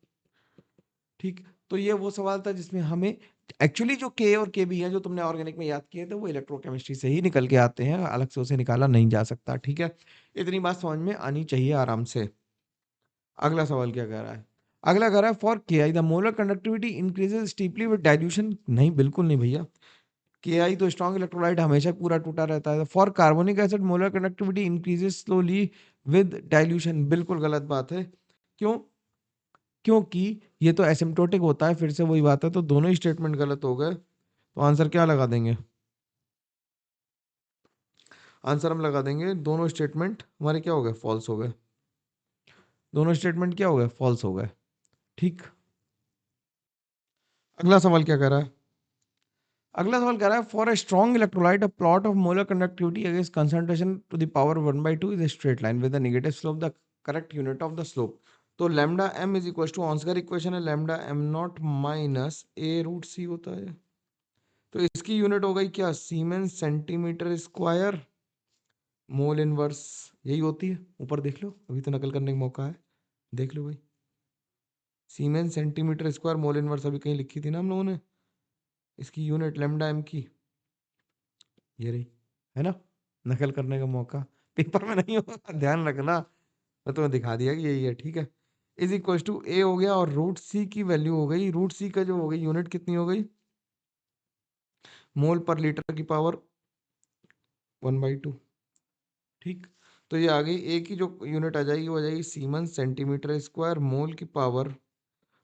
ठीक, तो ये वो सवाल था जिसमें हमें एक्चुअली जो के और के बी है जो तुमने ऑर्गेनिक में याद किए थे वो इलेक्ट्रोकेमिस्ट्री से ही निकल के आते हैं, अलग से उसे निकाला नहीं जा सकता। ठीक है, इतनी बात समझ में आनी चाहिए आराम से। अगला सवाल क्या कह रहा है? अगला कह रहा है for K I the molar conductivity increases steeply with dilution. नहीं, बिल्कुल नहीं भैया, के आई तो स्ट्रॉन्ग इलेक्ट्रोलाइट हमेशा पूरा टूटा रहता है। For carbonic acid molar conductivity increases slowly with dilution, बिल्कुल गलत बात है। क्यों? क्योंकि ये तो एसिम्प्टोटिक होता है, फिर से वही बात है, तो दोनों ही स्टेटमेंट गलत हो गए। तो आंसर क्या लगा देंगे? आंसर हम लगा देंगे दोनों स्टेटमेंट हमारे क्या हो गए? फॉल्स हो गए। दोनों स्टेटमेंट क्या हो गए? फॉल्स हो गए। ठीक, अगला सवाल क्या कह रहा है? अगला सवाल कह रहा है for a strong electrolyte a plot of molar conductivity against concentration to the power 1/2 is a straight line with the negative slope, the correct unit of the slope. तो lambda M is equal to answer equation है lambda M not minus A root C होता है। तो इसकी unit हो गई क्या? Siemens centimetre square mole inverse, यही होती है। ऊपर देख लो, अभी तो नकल करने का मौका है, देख लो भाई। Siemens centimetre square mole inverse अभी कहीं लिखी थी ना हम लोगों ने, इसकी यूनिट लैम्डा एम की ये रही, है ना। नकल करने का मौका पेपर में नहीं होगा, ध्यान रखना। मैं तुम्हें दिखा दिया कि यही है। ठीक है, इज इक्वल टू ए हो गया और रूट सी की वैल्यू हो गई, रूट सी का जो हो गई यूनिट कितनी हो गई? मोल पर लीटर की पावर 1/2। ठीक, तो ये आ गई ए की जो यूनिट आ जाएगी वो आ जाएगी सीमन सेंटीमीटर स्क्वायर मोल की पावर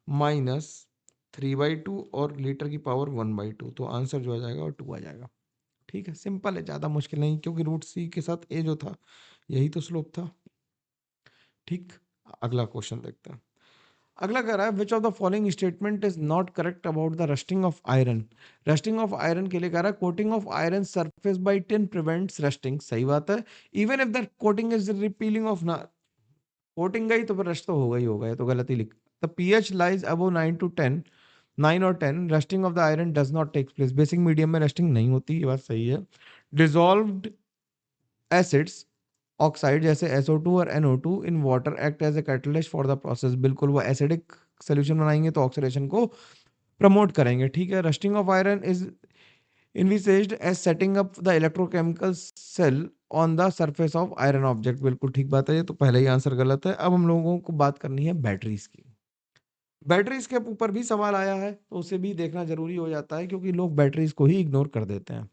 माइनस 3/2 और लीटर की पावर 1/2। तो आंसर जो आ जाएगा वो 2 आ जाएगा। ठीक है, सिंपल है, ज़्यादा मुश्किल नहीं, क्योंकि रूट सी के साथ ए जो था यही तो स्लोप था। ठीक, अगला क्वेश्चन देखते हैं। अगला कह रहा है विच of the following statement is not correct about the rusting of iron. Rusting of iron के लिए कह रहा है coating of iron surface by tin prevents rusting, सही बात है। Even if the coating is repealing of ना, कोटिंग गई तो फिर रस्ट तो होगा ही होगा, ये तो गलत ही लिख। The pH lies above 9 to 10, 9 और 10, rusting of the iron does not take place, basic medium में रस्टिंग नहीं होती, ये बात सही है। डिजॉल्व्ड एसिड्स ऑक्साइड जैसे SO2 और NO2 in water act as a catalyst for the process, बिल्कुल वो एसिडिक सोल्यूशन बनाएंगे तो ऑक्सीडेशन को प्रमोट करेंगे। ठीक है, rusting of iron is envisaged as setting up the electrochemical cell on the surface of iron object, बिल्कुल ठीक बात है, ये तो पहले ही आंसर गलत है। अब हम लोगों को बात करनी है बैटरीज की। बैटरीज के ऊपर भी सवाल आया है तो उसे भी देखना जरूरी हो जाता है, क्योंकि लोग बैटरीज को ही इग्नोर कर देते हैं।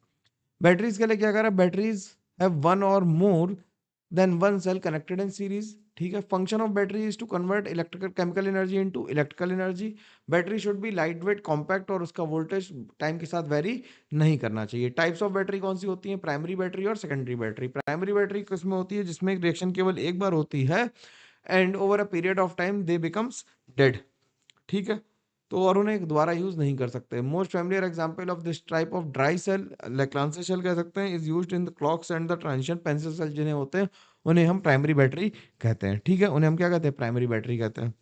बैटरीज के लिए क्या कर रहा है? बैटरीज हैव वन और more than one cell connected in series. ठीक है, function of battery is to convert electrical chemical energy into electrical energy. Battery should be light weight compact और उसका वोल्टेज टाइम के साथ वेरी नहीं करना चाहिए। टाइप्स ऑफ बैटरी कौन सी होती हैं? प्राइमरी बैटरी और सेकेंडरी बैटरी। प्राइमरी बैटरी किसमें होती है? जिसमें रिएक्शन केवल एक बार होती है and over a period of time they becomes dead. ठीक है, तो और उन्हें दोबारा यूज नहीं कर सकते। Most familiar example of this type of dry cell Leclanche cell कह सकते हैं, is used in the clocks and the transition pencil cell जिन्हें होते हैं उन्हें हम प्राइमरी बैटरी कहते हैं। ठीक है, उन्हें हम क्या कहते हैं? प्राइमरी बैटरी कहते हैं।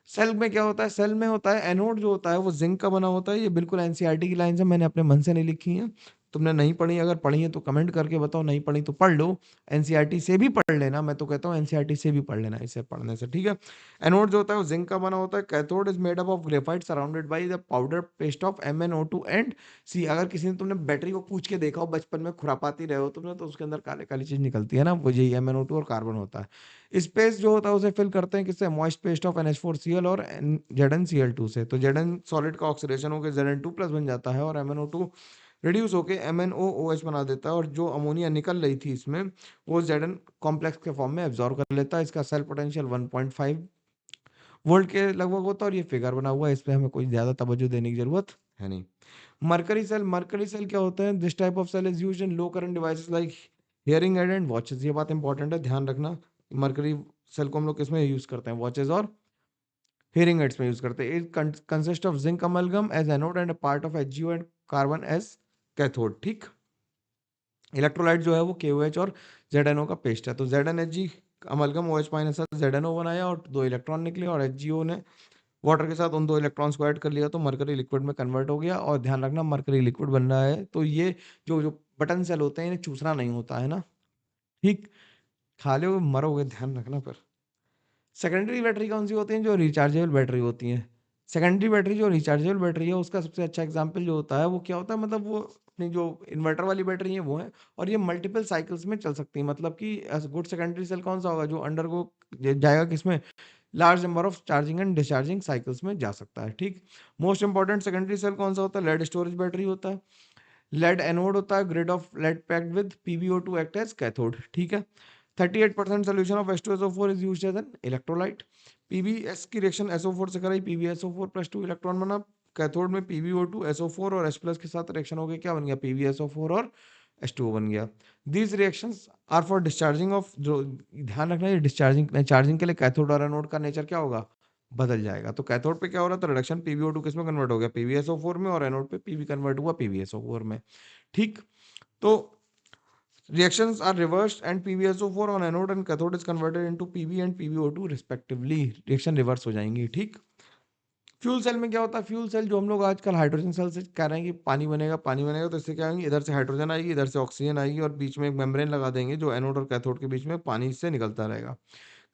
सेल में क्या होता है? सेल में होता है एनोड जो होता है वो जिंक का बना होता है। ये बिल्कुल एनसीईआरटी की लाइन है, मैंने अपने मन से नहीं लिखी है। तुमने नहीं पढ़ी, अगर पढ़ी है तो कमेंट करके बताओ, नहीं पढ़ी तो पढ़ लो। एनसीईआरटी से भी पढ़ लेना, मैं तो कहता हूँ एनसीईआरटी से भी पढ़ लेना इसे पढ़ने से। ठीक है, एनोड जो होता है वो जिंक का बना होता है। Cathode is made up of graphite surrounded by the powder paste of MnO2 and C. अगर किसी ने तुमने बैटरी को पूछ के देखा हो बचपन में, खुरापाती रहे हो तुमने, तो उसके अंदर काले काली चीज निकलती है ना, वो यही MnO2 और कार्बन होता है। स्पेस जो होता है उसे फिल करते हैं किससे? मॉइस्ट पेस्ट ऑफ NH4Cl और ZnCl2 से। तो Zn सॉलिड का ऑक्सीडेशन होकर Zn2+ बन जाता है और MnO2 रिड्यूस होके MnOOH बना देता है, और जो अमोनिया निकल रही थी इसमें वो Zn कॉम्प्लेक्स के फॉर्म में एब्जॉर्ब कर लेता है। इसका सेल पोटेंशियल 1.5 वोल्ट के लगभग होता है और ये फिगर बना हुआ है, इस पे हमें कोई ज्यादा तवज्जो देने की जरूरत है नहीं। मरकरी सेल क्या होते हैं? This type of cell is used in low current devices like hearing aid and watches. ये बात इंपॉर्टेंट है, ध्यान रखना। मरकरी सेल को हम लोग किसमें यूज करते हैं? वॉचेस और हियरिंग एड्स में यूज करते हैं। It consist of zinc amalgam as anode and a part of HgO and carbon as cathode. ठीक, इलेक्ट्रोलाइट जो है वो KOH और ZNO का पेस्ट है। तो ZnHg amalgam OH minus ZNO बनाया और 2 इलेक्ट्रॉन निकले, और HgO ने वाटर के साथ उन 2 इलेक्ट्रॉन्स को ऐड कर लिया, तो मरकरी लिक्विड में कन्वर्ट हो गया। और ध्यान रखना, मरकरी लिक्विड बन रहा है तो ये जो जो बटन सेल होते हैं इन्हें चूसना नहीं होता है ना। ठीक, खा लो मरोगे, ध्यान रखना। पर सेकेंडरी बैटरी कौन सी होती है? जो रिचार्जेबल बैटरी होती है। सेकेंडरी बैटरी जो रिचार्जेबल बैटरी है उसका सबसे अच्छा एग्जांपल जो होता है वो क्या होता है, मतलब वो अपनी जो इन्वर्टर वाली बैटरी है वो है, और ये मल्टीपल साइकिल्स में चल सकती है। मतलब कि गुड सेकेंडरी सेल कौन सा होगा? जो अंडर को जाएगा किसमें? Large number of charging and discharging cycles में जा सकता है। ठीक, मोस्ट इंपॉर्टेंट सेकेंडरी सेल कौन सा होता है? लेड स्टोरेज बैटरी होता है। लेड एनोड होता है, grid of lead packed with PbO2 act as cathode. ठीक है, 38% solution of H2SO4 is used as an electrolyte. PbS की रिएक्शन SO4 से कराई, PbSO4 प्लस 2 इलेक्ट्रॉन बना। कैथोड में PbO2 SO4 और H प्लस के साथ रिएक्शन हो गया, क्या बन गया? PbSO4 और H2O बन गया। These reactions are for discharging of, जो ध्यान रखना, ये डिस्चार्जिंग चार्जिंग के लिए कैथोड और एनोड का नेचर क्या होगा? बदल जाएगा। तो कैथोड पे क्या हो रहा था? रिडक्शन, PbO2 किस में कन्वर्ट हो गया? PbSO4 में, और एनोड पे Pb कन्वर्ट हुआ PbSO4 में। ठीक, तो reactions are reversed and PbSO4 on anode and cathode is converted into Pb and PbO2 respectively। Reaction reverse हो जाएंगी। ठीक, फ्यूल सेल में क्या होता है? फ्यूल सेल जो हम लोग आजकल हाइड्रोजन सेल से कह रहे हैं कि पानी बनेगा, पानी बनेगा, तो इससे क्या आएंगे? इधर से हाइड्रोजन आएगी, इधर से ऑक्सीजन आएगी, और बीच में एक मेम्ब्रेन लगा देंगे जो एनोड और कैथोड के बीच में पानी से निकलता रहेगा।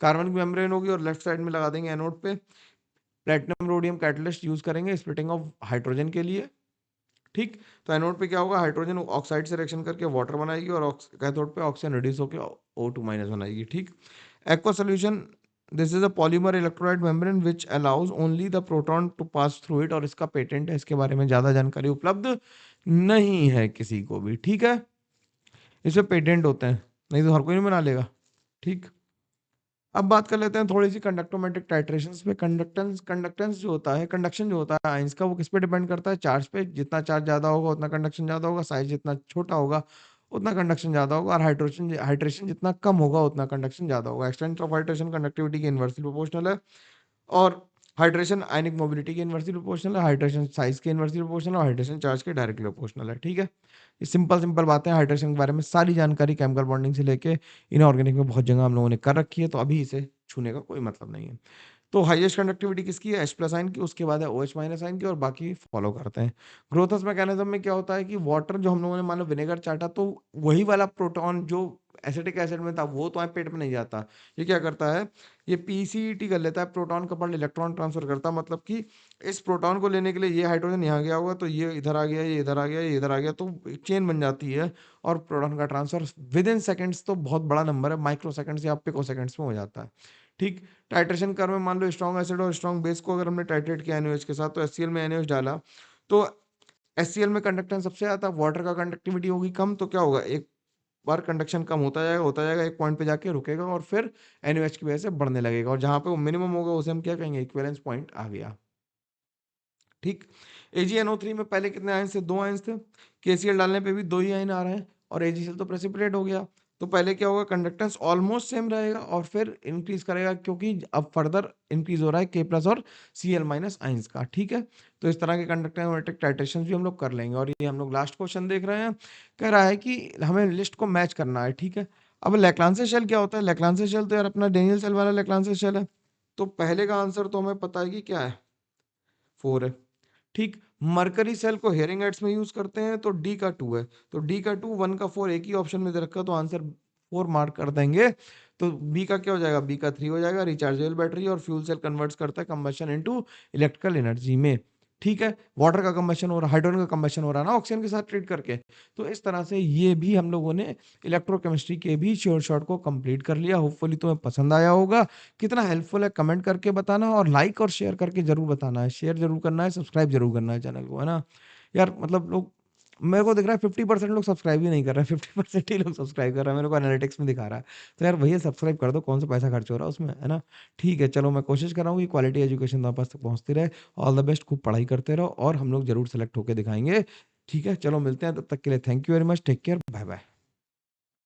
कार्बन की मेम्ब्रेन होगी, और लेफ्ट साइड में लगा देंगे एनोड पे प्लेटिनम रोडियम कैटलिस्ट यूज करेंगे स्प्लिटिंग ऑफ हाइड्रोजन के लिए। ठीक, तो एनोड पे क्या होगा? हाइड्रोजन ऑक्साइड से रिएक्शन करके वाटर बनाएगी, और कैथोड पे ऑक्सीजन रिड्यूस होकर O2 माइनस बनाएगी। ठीक, aqua solution, this is a polymer electrolyte membrane which allows only the proton to pass through it, और इसका पेटेंट है, इसके बारे में ज्यादा जानकारी उपलब्ध नहीं है किसी को भी। ठीक है, इसमें पेटेंट होते हैं, नहीं तो हर कोई नहीं बना लेगा। ठीक, अब बात कर लेते हैं थोड़ी सी कंडक्टोमेट्रिक टाइट्रेशंस पे। कंडक्टेंस जो होता है, कंडक्शन जो होता है आयंस का, वो किस पे डिपेंड करता है? चार्ज पे। जितना चार्ज ज्यादा होगा उतना कंडक्शन ज्यादा होगा, साइज जितना छोटा होगा उतना कंडक्शन ज्यादा होगा, और हाइड्रेशन जितना कम होगा उतना कंडक्शन ज्यादा होगा। एक्सटेंट ऑफ हाइड्रेशन कंडक्टिविटी के इनवर्सली प्रोपोर्शनल है, और हाइड्रेशन आयनिक मोबिलिटी के इनवर्सली प्रोपोर्शनल है, हाइड्रेशन साइज के इनवर्सली प्रोपोर्शनल है, हाइड्रेशन चार्ज के डायरेक्टली प्रोपोर्शनल है। ठीक है, ये सिंपल सिंपल बातें। हाइड्रेशन के बारे में सारी जानकारी केमिकल बॉन्डिंग से लेके इनऑर्गेनिक में बहुत जगह हम लोगों ने कर रखी है, तो अभी इसे छूने का कोई मतलब नहीं है। तो हाईएस्ट कंडक्टिविटी किसकी है? H प्लस आयन की, उसके बाद है OH माइनस आयन की, और बाकी फॉलो करते हैं। ग्रोथस मैकेनिज्म में क्या होता है कि वाटर जो हम लोगों ने मान लो विनेगर चाटा, तो वही वाला प्रोटॉन जो एसिटिक एसिड में था वो तो पेट में नहीं जाता। ये क्या करता है? ये PCET कर लेता है, प्रोटॉन कपल्ड इलेक्ट्रॉन ट्रांसफर करता है। मतलब कि इस प्रोटॉन को लेने के लिए ये हाइड्रोजन यहाँ गया होगा, तो ये इधर आ गया, ये इधर आ गया, ये इधर आ गया, तो एक चेन बन जाती है, और प्रोटॉन का ट्रांसफर विद इन सेकेंड्स, तो बहुत बड़ा नंबर है, माइक्रो सेकेंड्स या पिको सेकेंड्स में हो जाता है। ठीक, टाइट्रेशन कर्व में मान लो स्ट्रॉन्ग एसिड और स्ट्रॉन्ग बेस को अगर हमने टाइट्रेट किया NaOH के साथ, तो HCl में NaOH डाला, तो HCl में कंडक्टेंस सबसे ज्यादा, वाटर का कंडक्टिविटी होगी कम, तो क्या होगा? एक बार कंडक्शन कम होता जाएगा, एक पॉइंट पे जाके रुकेगा, और फिर NaOH की वजह से बढ़ने लगेगा, और जहां पे वो मिनिमम होगा उसे हम क्या कहेंगे? इक्विवेलेंस पॉइंट आ गया। ठीक, AgNO3 में पहले कितने आयंस थे? 2 आयंस थे। KCl डालने पे भी 2 ही आयन आ रहे हैं, और AgCl तो प्रेसिपिटेट हो गया। तो पहले क्या होगा? कंडक्टेंस ऑलमोस्ट सेम रहेगा, और फिर इंक्रीज करेगा, क्योंकि अब फर्दर इंक्रीज हो रहा है K प्लस और Cl माइनस आयंस का। ठीक है, तो इस तरह के कंडक्टेंस टाइट्रेशन भी हम लोग कर लेंगे। और ये हम लोग लास्ट क्वेश्चन देख रहे हैं, कह रहा है कि हमें लिस्ट को मैच करना है। ठीक है, अब लेक्लांसे शेल क्या होता है? लेक्लांसे शेल तो यार अपना डेनियल शेल वाला लेक्लांसे शेल है। तो पहले का आंसर तो हमें पता है कि क्या है? 4 है। ठीक, मरकरी सेल को हेरिंगाइट्स में यूज करते हैं, तो डी का 2 है। तो डी का 2, 1 का 4 एक ही ऑप्शन में दे रखा, तो आंसर 4 मार्क कर देंगे। तो बी का क्या हो जाएगा? बी का 3 हो जाएगा। रिचार्जेबल बैटरी, और फ्यूल सेल कन्वर्ट्स करता है कंबशन इनटू इलेक्ट्रिकल एनर्जी में। ठीक है, वाटर का कंबशन हो रहा है, हाइड्रोजन का कंबशन हो रहा है ना ऑक्सीजन के साथ ट्रीट करके। तो इस तरह से ये भी हम लोगों ने इलेक्ट्रोकेमिस्ट्री के भी श्योर शॉर्ट को कंप्लीट कर लिया। होपफुली तुम्हें पसंद आया होगा। कितना हेल्पफुल है कमेंट करके बताना, और लाइक और शेयर करके जरूर बताना है। शेयर जरूर करना है, सब्सक्राइब जरूर करना है चैनल को, है ना यार। मतलब लोग, मेरे को दिख रहा है 50% लोग सब्सक्राइब ही नहीं कर रहे हैं, 50% ही लोग सब्सक्राइब कर रहे हैं, मेरे को एनालिटिक्स में दिखा रहा है। तो यार भैया सब्सक्राइब कर दो, कौन सा पैसा खर्च हो रहा है उसमें, है ना। ठीक है, चलो मैं कोशिश कर रहा हूँ कि क्वालिटी एजुकेशन तुम्हारे पास तक पहुंचती रहे। ऑल द बेस्ट, खूब पढ़ाई करते रहो, और हम लोग जरूर सेलेक्ट होकर दिखाएंगे। ठीक है, चलो मिलते हैं, तब तक के लिए thank you very much, take care, bye bye.